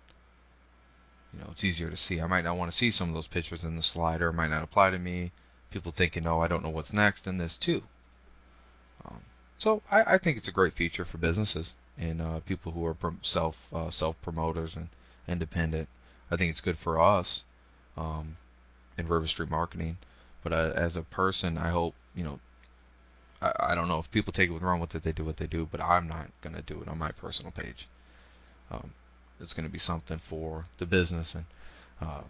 It's easier to see. I might not want to see some of those pictures in the slider. It might not apply to me. People thinking, oh, I don't know what's next in this too. Um, so I think it's a great feature for businesses and people who are self promoters and independent. I think it's good for us um, in River Street Marketing. But as a person, I hope I don't know if people take it wrong with it. They do what they do, but I'm not gonna do it on my personal page. Um, it's gonna be something for the business, and uh,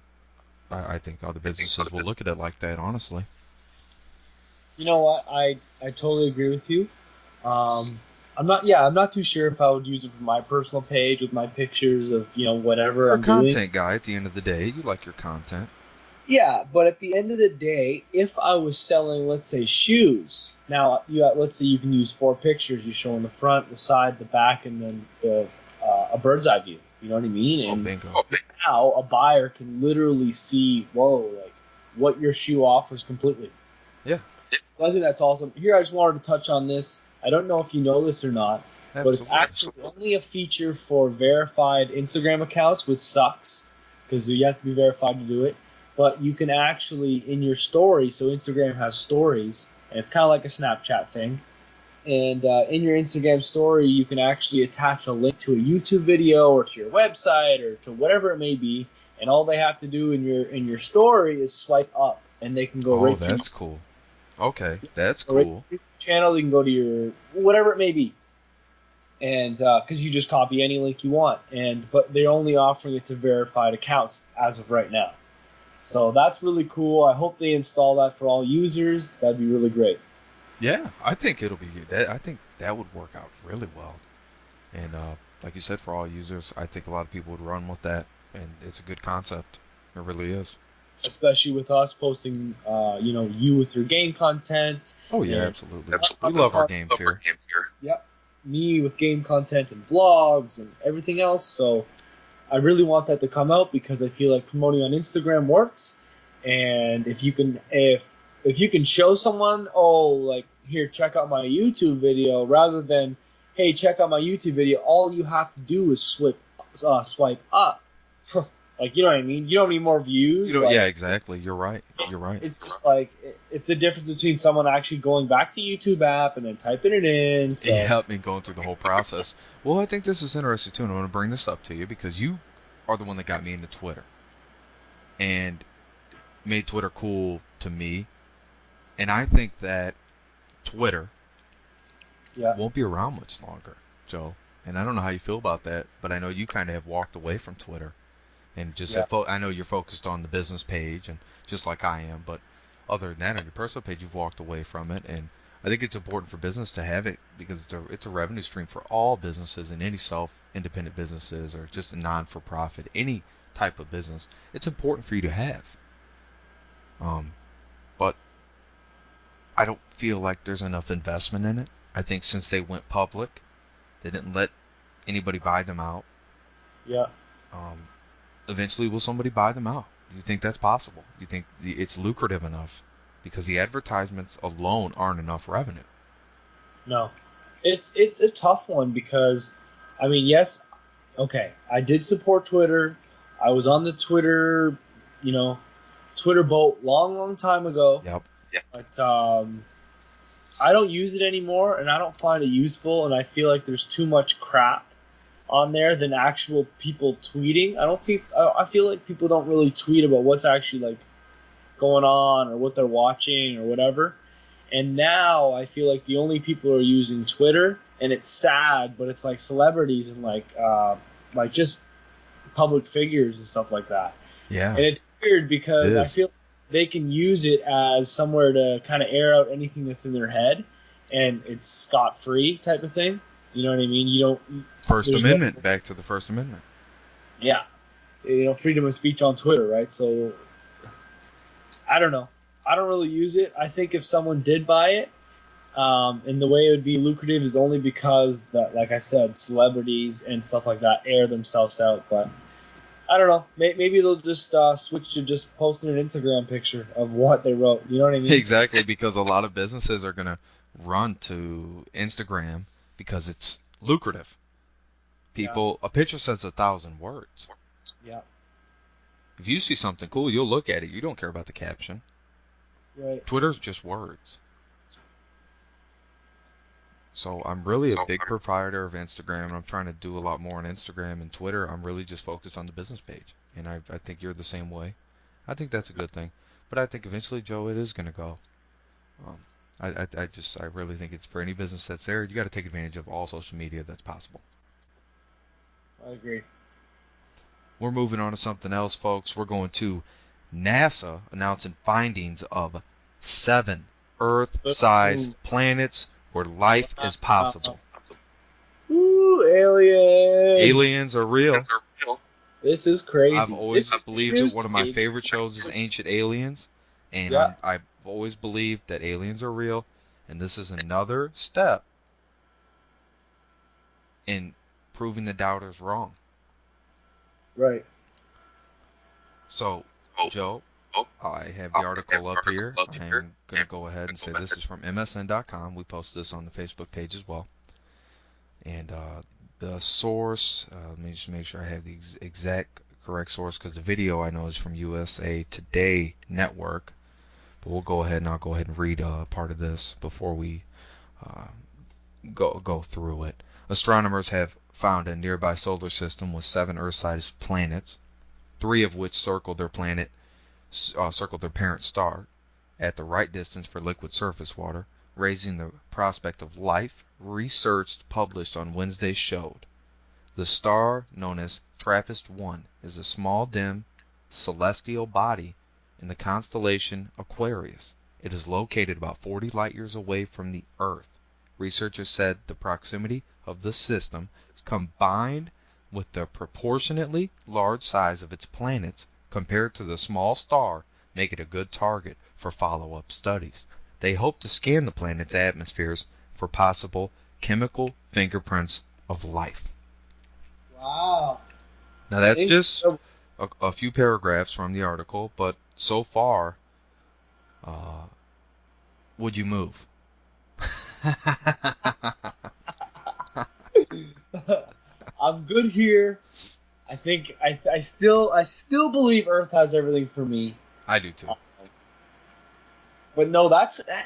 I think other businesses will look at it like that. Honestly. You know what? I totally agree with you. Um, I'm not. Yeah, I'm not too sure if I would use it for my personal page with my pictures of whatever You're a I'm doing. content guy at the end of the day. You like your content. Yeah, but at the end of the day, if I was selling, let's say, shoes, now let's say you can use four pictures. You show in the front, the side, the back, and then a bird's eye view. You know what I mean? Oh, And bingo. now a buyer can literally see, whoa, like what your shoe offers completely. Yeah, I think that's awesome. Here, I just wanted to touch on this. I don't know if you know this or not, but it's absolutely. actually only a feature for verified Instagram accounts, which sucks because you have to be verified to do it. But you can actually, in your story, so Instagram has stories, and it's kind of like a Snapchat thing. And in your Instagram story, you can actually attach a link to a YouTube video or to your website or to whatever it may be. And all they have to do in your story is swipe up, and they can go Oh, right to that's cool. Okay, that's or right cool. to your channel. You can go to your whatever it may be, and because you just copy any link you want, and but they're only offering it to verified accounts as of right now. So that's really cool. I hope they install that for all users. That'd be really great. Yeah, I think it'll be that. I think that would work out really well. And like you said, for all users, I think a lot of people would run with that, and it's a good concept. It really is. Especially with us posting, you with your game content, Oh yeah, and absolutely. We other love our content. games here. Yep, me with game content and vlogs and everything else. So I really want that to come out because I feel like promoting on Instagram works, and if you can show someone, oh, like here, check out my YouTube video, rather than hey, check out my YouTube video, all you have to do is swipe up. Like, you know what I mean? You don't need more views. Yeah, Like, exactly. You're right. You're right. it's just like it's the difference between someone actually going back to YouTube app and then typing it in. It So helped me going through the whole process. Well, I think this is interesting too, and I want to bring this up to you because you are the one that got me into Twitter and made Twitter cool to me. And I think that Twitter yeah, won't be around much longer, Joe. And I don't know how you feel about that, but I know you kind of have walked away from Twitter and just yeah. have I know you're focused on the business page and just like I am, but other than that, on your personal page, you've walked away from it. And I think it's important for business to have it because it's a revenue stream for all businesses and any self-independent businesses or just a non-for-profit, any type of business. It's important for you to have. Um, but I don't feel like there's enough investment in it. I think since they went public, they didn't let anybody buy them out. Yeah. Um, Eventually, will somebody buy them out? Do you think that's possible? Do you think it's lucrative enough? Because the advertisements alone aren't enough revenue. No, it's a tough one because, I mean, yes, okay, I did support Twitter. I was on the you know, Twitter boat long, long time ago. Yep. But I don't use it anymore, and I don't find it useful, and I feel like there's too much crap on there than actual people tweeting. I feel like people don't really tweet about what's actually like going on or what they're watching or whatever. And now I feel like the only people who are using Twitter, and it's sad, but it's like celebrities and like just public figures and stuff like that. Yeah, And it's weird it because I is. feel they can use it as somewhere to kind of air out anything that's in their head, and it's scot free type of thing. You know what I mean? You don't. First There's no. Amendment. Back to the First Amendment. Yeah. Freedom of speech on Twitter, right? So I don't know. I don't really use it. I think if someone did buy it, and the way it would be lucrative is only because that, like I said, celebrities and stuff like that air themselves out. But I don't know. Maybe they'll just switch to just posting an Instagram picture of what they wrote. You know what I mean? Exactly, because a lot of businesses are gonna run to Instagram because it's lucrative. Yeah. People, a picture says 1,000 words. Yeah. If you see something cool, you'll look at it. You don't care about the caption. Right. Twitter's just words. So I'm really a big proprietor of Instagram, and I'm trying to do a lot more on Instagram and Twitter. I'm really just focused on the business page, and I think you're the same way. I think that's a good thing, but I think eventually, Joe, it is gonna go. Um, I really think it's for any business that's there. You got to take advantage of all social media that's possible. I agree. We're moving on to something else, folks. We're going to NASA announcing findings of 7 Earth-sized Ooh, planets where life is possible. aliens! Aliens are real. This is I've crazy. always This is believed that news one to of my me. favorite shows is Ancient Aliens, and Yeah. I've always believed that aliens are real, and this is another step in proving the doubters wrong. Right. So, Joe, I have the article up here. I'm going to go ahead and say this is from MSN.com. We posted this on the Facebook page as well. And the source, let me just make sure I have the exact correct source because the video I know is from USA Today Network. But we'll go ahead and I'll go ahead and read part of this before we uh, go through it. Astronomers have found a nearby solar system with 7 Earth-sized planets, 3 of which circle their parent star at the right distance for liquid surface water, raising the prospect of life. Research published on Wednesday showed the star, known as TRAPPIST-1, is a small, dim, celestial body in the constellation Aquarius. It is located about 40 light-years away from the Earth. Researchers said the proximity of the system, combined with the proportionately large size of its planets compared to the small star, make it a good target for follow-up studies. They hope to scan the planet's atmospheres for possible chemical fingerprints of life. Wow. Now that's just Incredible. a few paragraphs from the article, but so far, uh, would you move? I'm good here. I think I still believe Earth has everything for me. I do too. But no,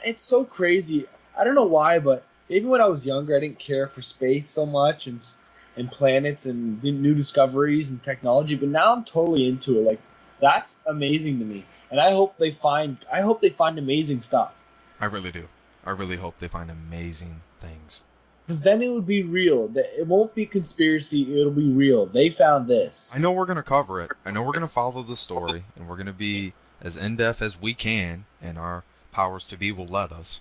it's so crazy. I don't know why, but maybe when I was younger, I didn't care for space so much and planets and new discoveries and technology. But now I'm totally into it. Like that's amazing to me, and I hope they find amazing stuff. I really do. I really hope they find amazing things. Because then it would be real. It won't be conspiracy. It'll be real. They found this. I know we're going to cover it. I know we're going to follow the story, and we're going to be as in-depth as we can, and our powers to be will let us.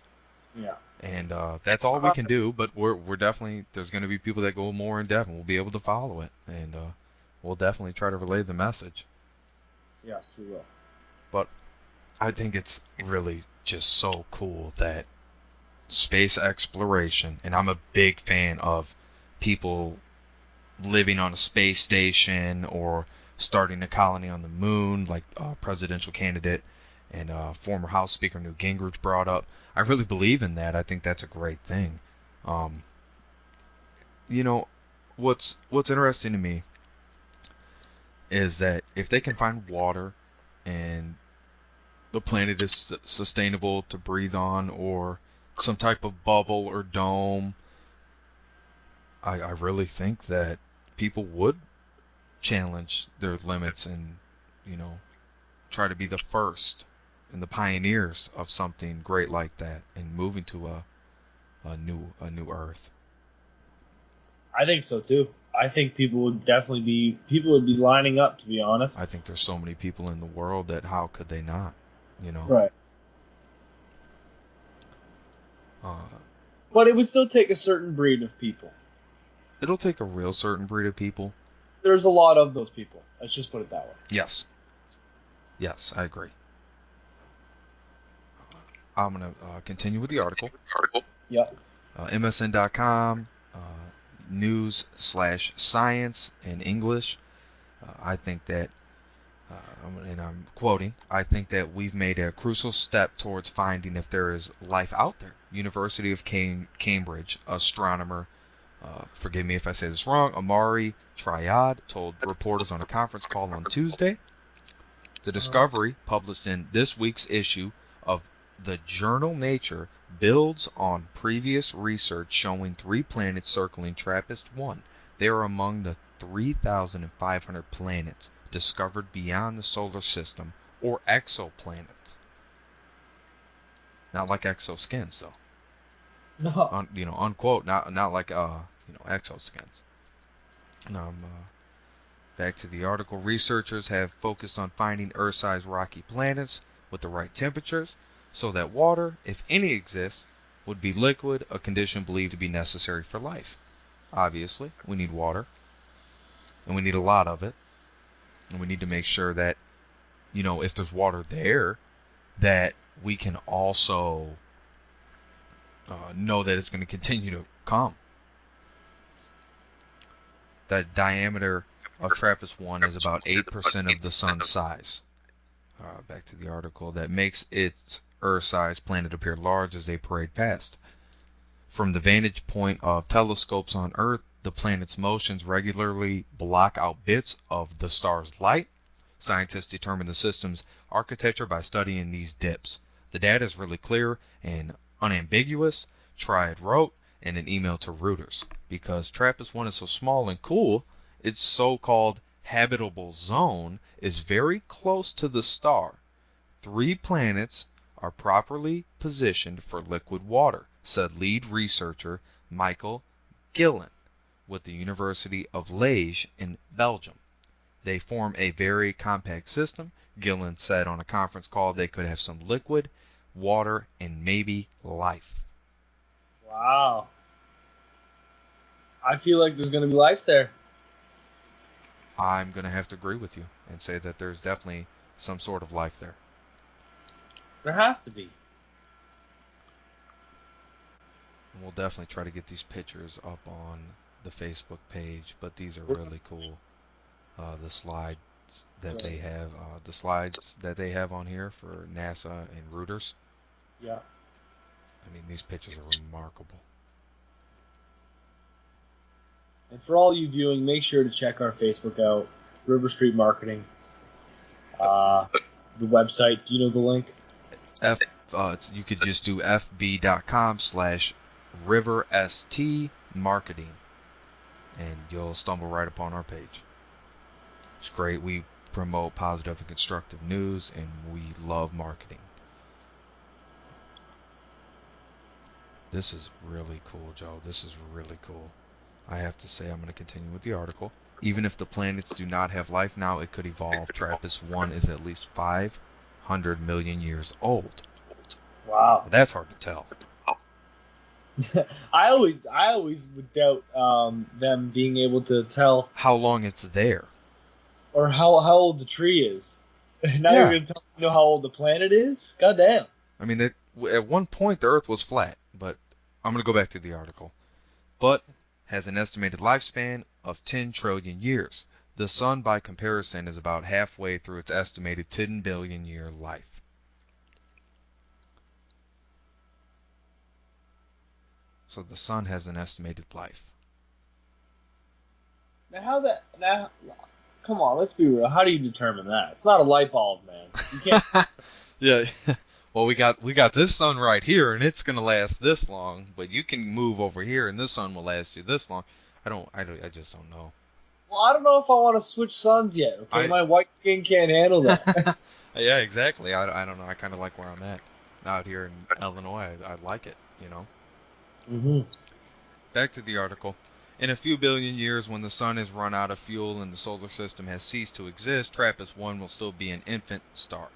Yeah. And that's all we can do, but we're definitely, there's going to be people that go more in-depth, and we'll be able to follow it. And we'll definitely try to relay the message. Yes, we will. But I think it's really just so cool that space exploration, and I'm a big fan of people living on a space station or starting a colony on the moon, like presidential candidate and former House Speaker Newt Gingrich brought up. I really believe in that. I think that's a great thing. Um, you know, what's interesting to me is that if they can find water and the planet is sustainable to breathe on, or some type of bubble or dome, I really think that people would challenge their limits and, you know, try to be the first and the pioneers of something great like that and moving to a new Earth. I think so too. I think people would be lining up, to be honest. I think there's so many people in the world that how could they not, you know? Right. Uh, But it would still take a certain breed of people. it'll take a real certain breed of people. There's a lot of those people. Let's just put it that way. Yes, yes, I agree. I'm gonna continue with the article. Yeah. MSN.com, news slash science in English. I think that, and I'm quoting, I think that we've made a crucial step towards finding if there is life out there. University of Cambridge astronomer, forgive me if I say this wrong, Amari Triad told reporters on a conference call on Tuesday. The discovery, published in this week's issue of the journal Nature, builds on previous research showing 3 planets circling TRAPPIST-1. They are among the 3,500 planets discovered beyond the solar system, or exoplanets. Not like exoskins, though. No. Unquote. Not like exoskins. Now, back to the article. Researchers have focused on finding Earth-sized rocky planets with the right temperatures so that water, if any exists, would be liquid, a condition believed to be necessary for life. Obviously, we need water, and we need a lot of it, and we need to make sure that, if there's water there, that we can also know that it's going to continue to come. The diameter of TRAPPIST-1 is about 8% of the sun's size. Back to the article. That makes its Earth-sized planet appear large as they parade past. From the vantage point of telescopes on Earth, the planet's motions regularly block out bits of the star's light. Scientists determine the system's architecture by studying these dips. The data is really clear and unambiguous, Triad wrote in an email to Reuters. Because TRAPPIST-1 is so small and cool, its so-called habitable zone is very close to the star. 3 planets are properly positioned for liquid water, said lead researcher Michael Gillen with the University of Liège in Belgium. They form a very compact system. Gillen said on a conference call they could have some liquid, water, and maybe life. Wow. I feel like there's going to be life there. I'm going to have to agree with you and say that there's definitely some sort of life there. There has to be. And we'll definitely try to get these pictures up on the Facebook page, but these are really cool. The slides the slides that they have on here for NASA and Reuters. Yeah. I mean, these pictures are remarkable. And for all you viewing, make sure to check our Facebook out, River Street Marketing. The website, do you know the link? You could just do fb.com/riverstmarketing, and you'll stumble right upon our page. It's great. We promote positive and constructive news, and we love marketing. This is really cool, Joe. This is really cool. I have to say, I'm going to continue with the article. Even if the planets do not have life now, it could evolve. TRAPPIST-1 is at least 500 million years old. Wow. That's hard to tell. I always would doubt them being able to tell how long it's there, or how old the tree is. Now Yeah. you're gonna know how old the planet is? Goddamn. I mean, at one point the Earth was flat, but I'm going to go back to the article. But has an estimated lifespan of 10 trillion years. The Sun, by comparison, is about halfway through its estimated 10 billion year life. So the Sun has an estimated life. Now, come on, let's be real. How do you determine that? It's not a light bulb, man. You can't. Yeah. well, we got this sun right here, and it's gonna last this long, but you can move over here, and this sun will last you this long. I just don't know. Well, I don't know if I want to switch suns yet. Okay, I my white skin can't handle that. Yeah, exactly. I don't know. I kind of like where I'm at out here in Illinois. I like it, you know. hmm Back to the article. In a few billion years, when the sun has run out of fuel and the solar system has ceased to exist, TRAPPIST-1 will still be an infant star.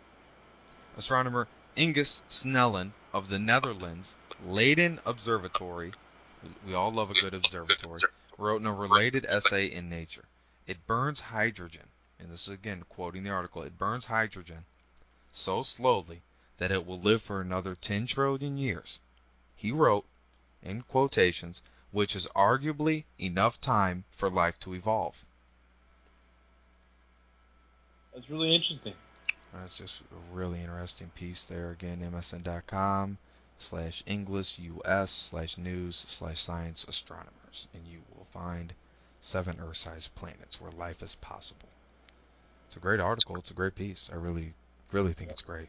Astronomer Ingus Snellen of the Netherlands Leiden Observatory, we all love a good observatory, wrote in a related essay in Nature. It burns hydrogen, and this is again quoting the article, it burns hydrogen so slowly that it will live for another 10 trillion years. He wrote, in quotations, which is arguably enough time for life to evolve. That's really interesting. That's just a really interesting piece there. Again, msn.com/English US/news/science astronomers, and you will find 7 Earth-sized planets where life is possible. It's a great article. It's a great piece. I really, really think Yep. it's great.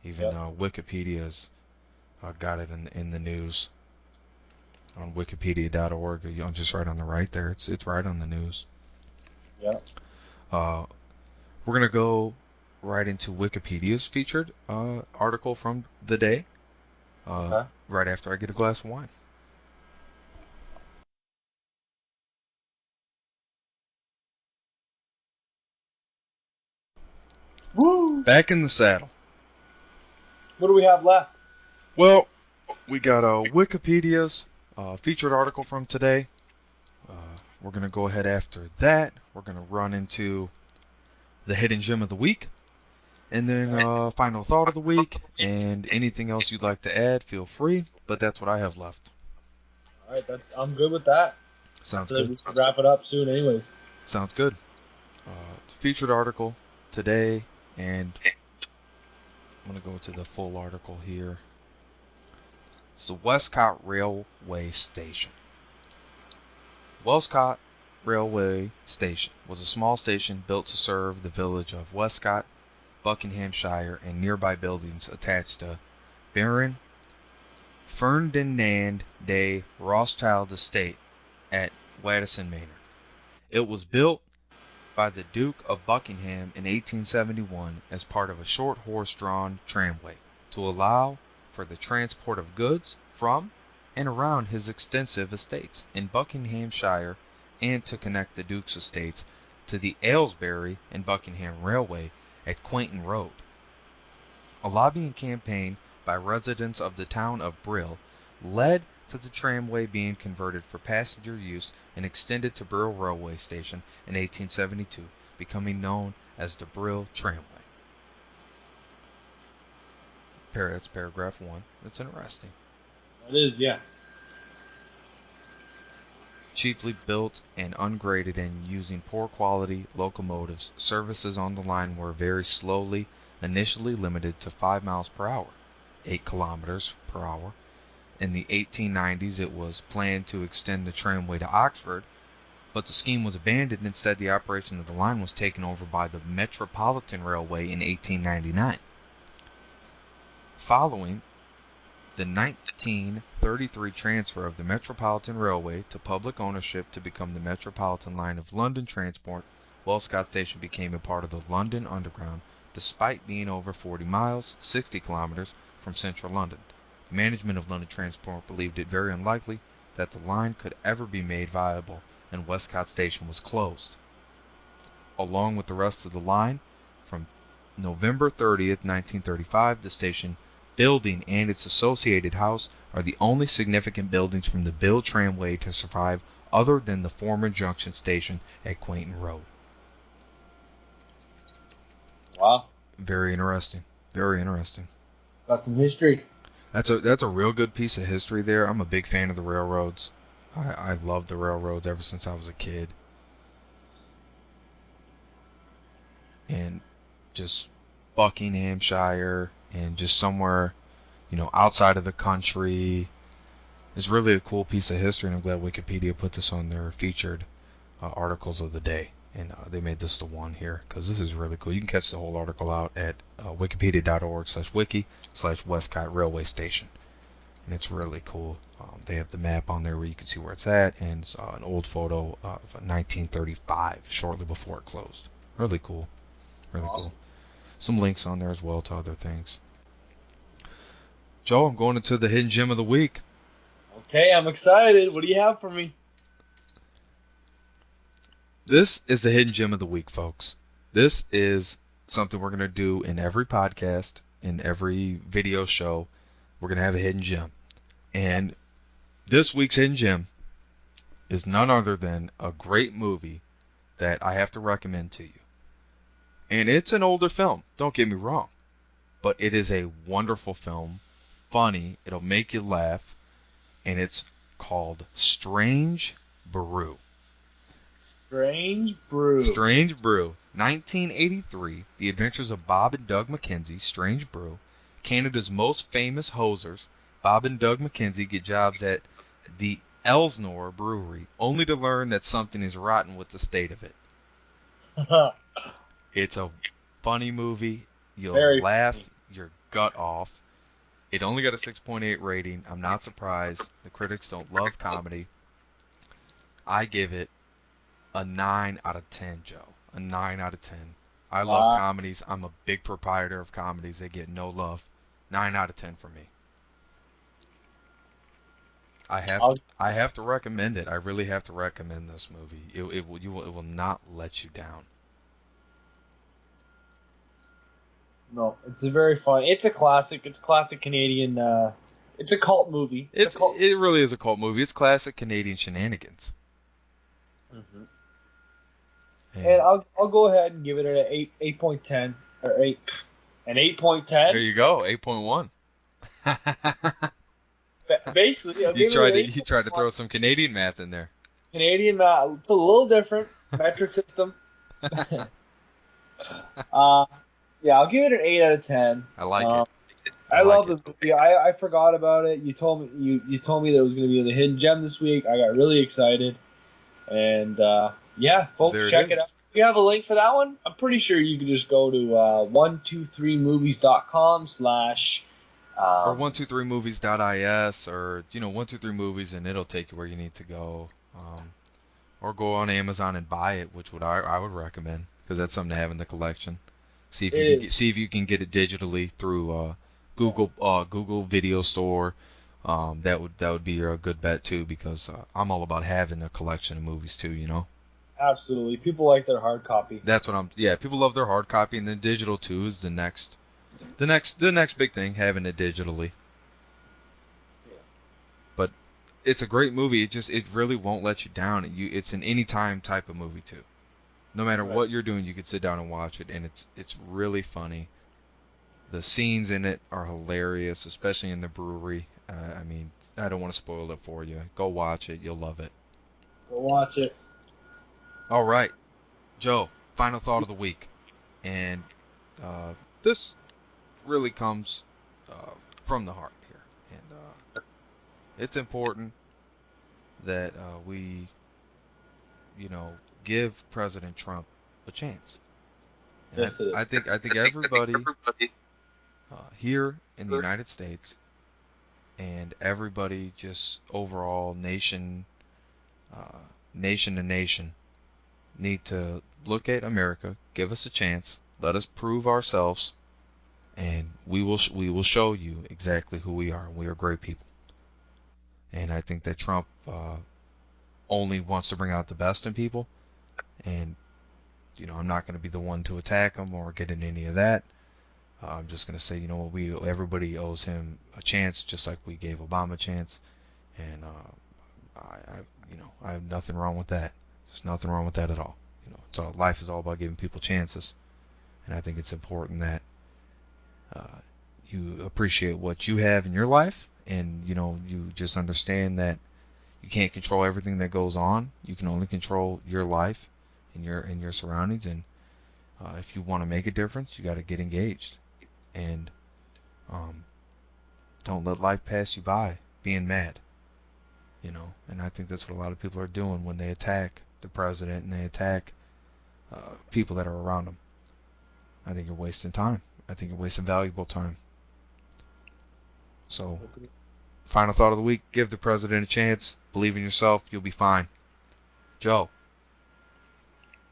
Even Yep. Wikipedia's got it in the news on wikipedia.org. Just right on the right there. It's right on the news. Yep. Uh, we're gonna go right into Wikipedia's featured article from the day. Okay. Right after I get a glass of wine. Woo! Back in the saddle. What do we have left? Well, we got Wikipedia's featured article from today. We're gonna go ahead after that. We're gonna run into the hidden gem of the week. And then final thought of the week, and anything else you'd like to add, feel free. But that's what I have left. All right, I'm good with that. I Sounds feel like good. we should wrap it up soon, anyways. Sounds good. Featured article today, and I'm going to go to the full article here. It's the Westcott Railway Station. Westcott Railway Station was a small station built to serve the village of Westcott, Buckinghamshire, and nearby buildings attached to Baron Ferdinand de Rothschild Estate at Waddesdon Manor. It was built by the Duke of Buckingham in 1871 as part of a short horse-drawn tramway to allow for the transport of goods from and around his extensive estates in Buckinghamshire and to connect the Duke's estates to the Aylesbury and Buckingham Railway at Quainton Road. A lobbying campaign by residents of the town of Brill led to the tramway being converted for passenger use and extended to Brill Railway Station in 1872, becoming known as the Brill Tramway. That's paragraph 1. That's interesting. It is, yeah. Cheaply built and ungraded and using poor quality locomotives, services on the line were very slowly, initially limited to 5 miles per hour, 8 kilometers per hour. In the 1890s, it was planned to extend the tramway to Oxford, but the scheme was abandoned. Instead, the operation of the line was taken over by the Metropolitan Railway in 1899. Following the 1933 transfer of the Metropolitan Railway to public ownership to become the Metropolitan Line of London Transport, Westcott Station became a part of the London Underground, despite being over 40 miles, 60 kilometers, from central London. The management of London Transport believed it very unlikely that the line could ever be made viable, and Westcott Station was closed. Along with the rest of the line, from November 30th, 1935, the station building and its associated house are the only significant buildings from the Brill Tramway to survive other than the former junction station at Quainton Road. Wow. Very interesting. Very interesting. Got some history. That's a real good piece of history there. I'm a big fan of the railroads. I loved the railroads ever since I was a kid. And just Buckinghamshire and just somewhere, outside of the country. It's really a cool piece of history, and I'm glad Wikipedia put this on their featured articles of the day. and they made this the one here because this is really cool. You can catch the whole article out at wikipedia.org/wiki/Westcott Railway Station, and it's really cool. They have the map on there where you can see where it's at, and it's an old photo of 1935, shortly before it closed. Really cool, really cool. Awesome. Some links on there as well to other things. Joe, I'm going into the hidden gem of the week. Okay, I'm excited. What do you have for me? This is the hidden gem of the week, folks. This is something we're going to do in every podcast, in every video show. We're going to have a hidden gem. And this week's hidden gem is none other than a great movie that I have to recommend to you. And it's an older film, don't get me wrong. But it is a wonderful film, funny, it'll make you laugh, and it's called Strange Brew. Strange Brew. Strange Brew. 1983, The Adventures of Bob and Doug McKenzie, Strange Brew. Canada's most famous hosers, Bob and Doug McKenzie, get jobs at the Elsnore Brewery, only to learn that something is rotten with the state of it. It's a funny movie. You'll Very laugh funny. your gut off. It only got a 6.8 rating. I'm not surprised. The critics don't love comedy. I give it a 9 out of 10, Joe. A 9 out of 10. I love Wow. comedies. I'm a big proprietor of comedies. They get no love. 9 out of 10 for me. I have I'll- I have to recommend it. I really have to recommend this movie. It will not let you down. No, it's a very fun. It's a classic. It's classic Canadian. It's a cult movie. It's a cult. It really is a cult movie. It's classic Canadian shenanigans. Mhm. And And I'll go ahead and give it an 8.10 or 8 an there 8.10. you go, 8.1. Basically, I'll give it an You tried to 8.1. throw some Canadian math in there. Canadian. It's a little different metric system. Yeah, I'll give it an 8 out of 10. I like Um, it. I like love the movie. I forgot about it. You told me you told me that it was going to be in the hidden gem this week. I got really excited, and yeah, folks, There it check is. it out. You have a link for that one? I'm pretty sure you can just go to 123movies.com slash Or 123movies.is, or 123movies, and it'll take you where you need to go. Or go on Amazon and buy it, which I would recommend, because that's something to have in the collection. See if it you can is. see if you can get it digitally through Google Video Store. That would be a good bet too, because I'm all about having a collection of movies too. Absolutely. People like their hard copy. That's what I'm. Yeah, people love their hard copy, and then digital too is the next big thing, having it digitally. But it's a great movie. It really won't let you down. It's an anytime type of movie too. No matter Right. what you're doing, you can sit down and watch it, and it's really funny. The scenes in it are hilarious, especially in the brewery. I mean, I don't want to spoil it for you. Go watch it. You'll love it. Go watch it. All right, Joe. Final thought of the week, and this really comes from the heart here, and it's important that we, give President Trump a chance. And Yes, it is. I think everybody here in the United States, and everybody just overall uh, nation to nation, need to look at America, give us a chance, let us prove ourselves, and we will show you exactly who we are. We are great people, and I think that Trump only wants to bring out the best in people, and I'm not going to be the one to attack him or get in any of that. I'm just going to say, everybody owes him a chance, just like we gave Obama a chance, and I have nothing wrong with that. There's nothing wrong with that at all. Life is all about giving people chances, and I think it's important that uh, you appreciate what you have in your life, and you just understand that you can't control everything that goes on. You can only control your life and your surroundings, and if you want to make a difference, you got to get engaged, and um, don't let life pass you by being mad. And I think that's what a lot of people are doing when they attack the president and they attack people that are around them. I think you're wasting time. I think you're wasting valuable time. So, final thought of the week: give the president a chance. Believe in yourself. You'll be fine. Joe,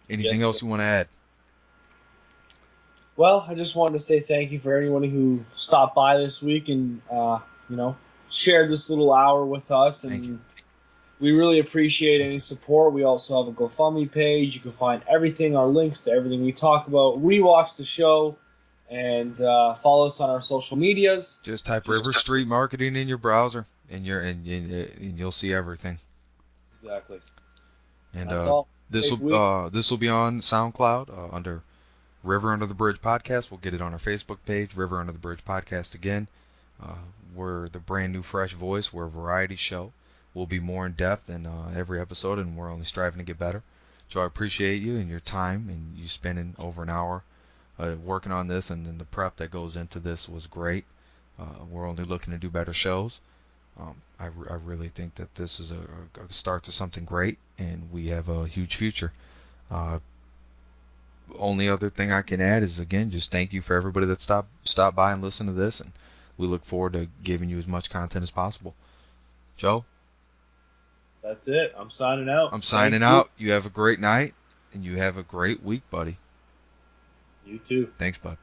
anything Yes, sir. else you want to add? Well, I just wanted to say thank you for anyone who stopped by this week and you know shared this little hour with us, Thank you. and we really appreciate Thank any you. support. We also have a GoFundMe page. You can find everything, our links to everything we talk about. Rewatch the show and follow us on our social medias. Just type Just River Street Marketing in your browser, and you'll see everything. exactly. And That's all. Safe week. this will be on SoundCloud under River Under the Bridge Podcast. We'll get it on our Facebook page, River Under the Bridge Podcast again. Uh, we're the brand new fresh voice. We're a variety show. We'll be more in depth in every episode, and we're only striving to get better. So I appreciate you and your time, and you spending over an hour working on this, and then the prep that goes into this was great. We're only looking to do better shows. I really think that this is a start to something great, and we have a huge future. Uh, Only other thing I can add is, again, just thank you for everybody that stopped by and listened to this, and we look forward to giving you as much content as possible. Joe, That's it. I'm signing out. I'm Thank signing you. out. You have a great night, and you have a great week, buddy. You too. Thanks, bud.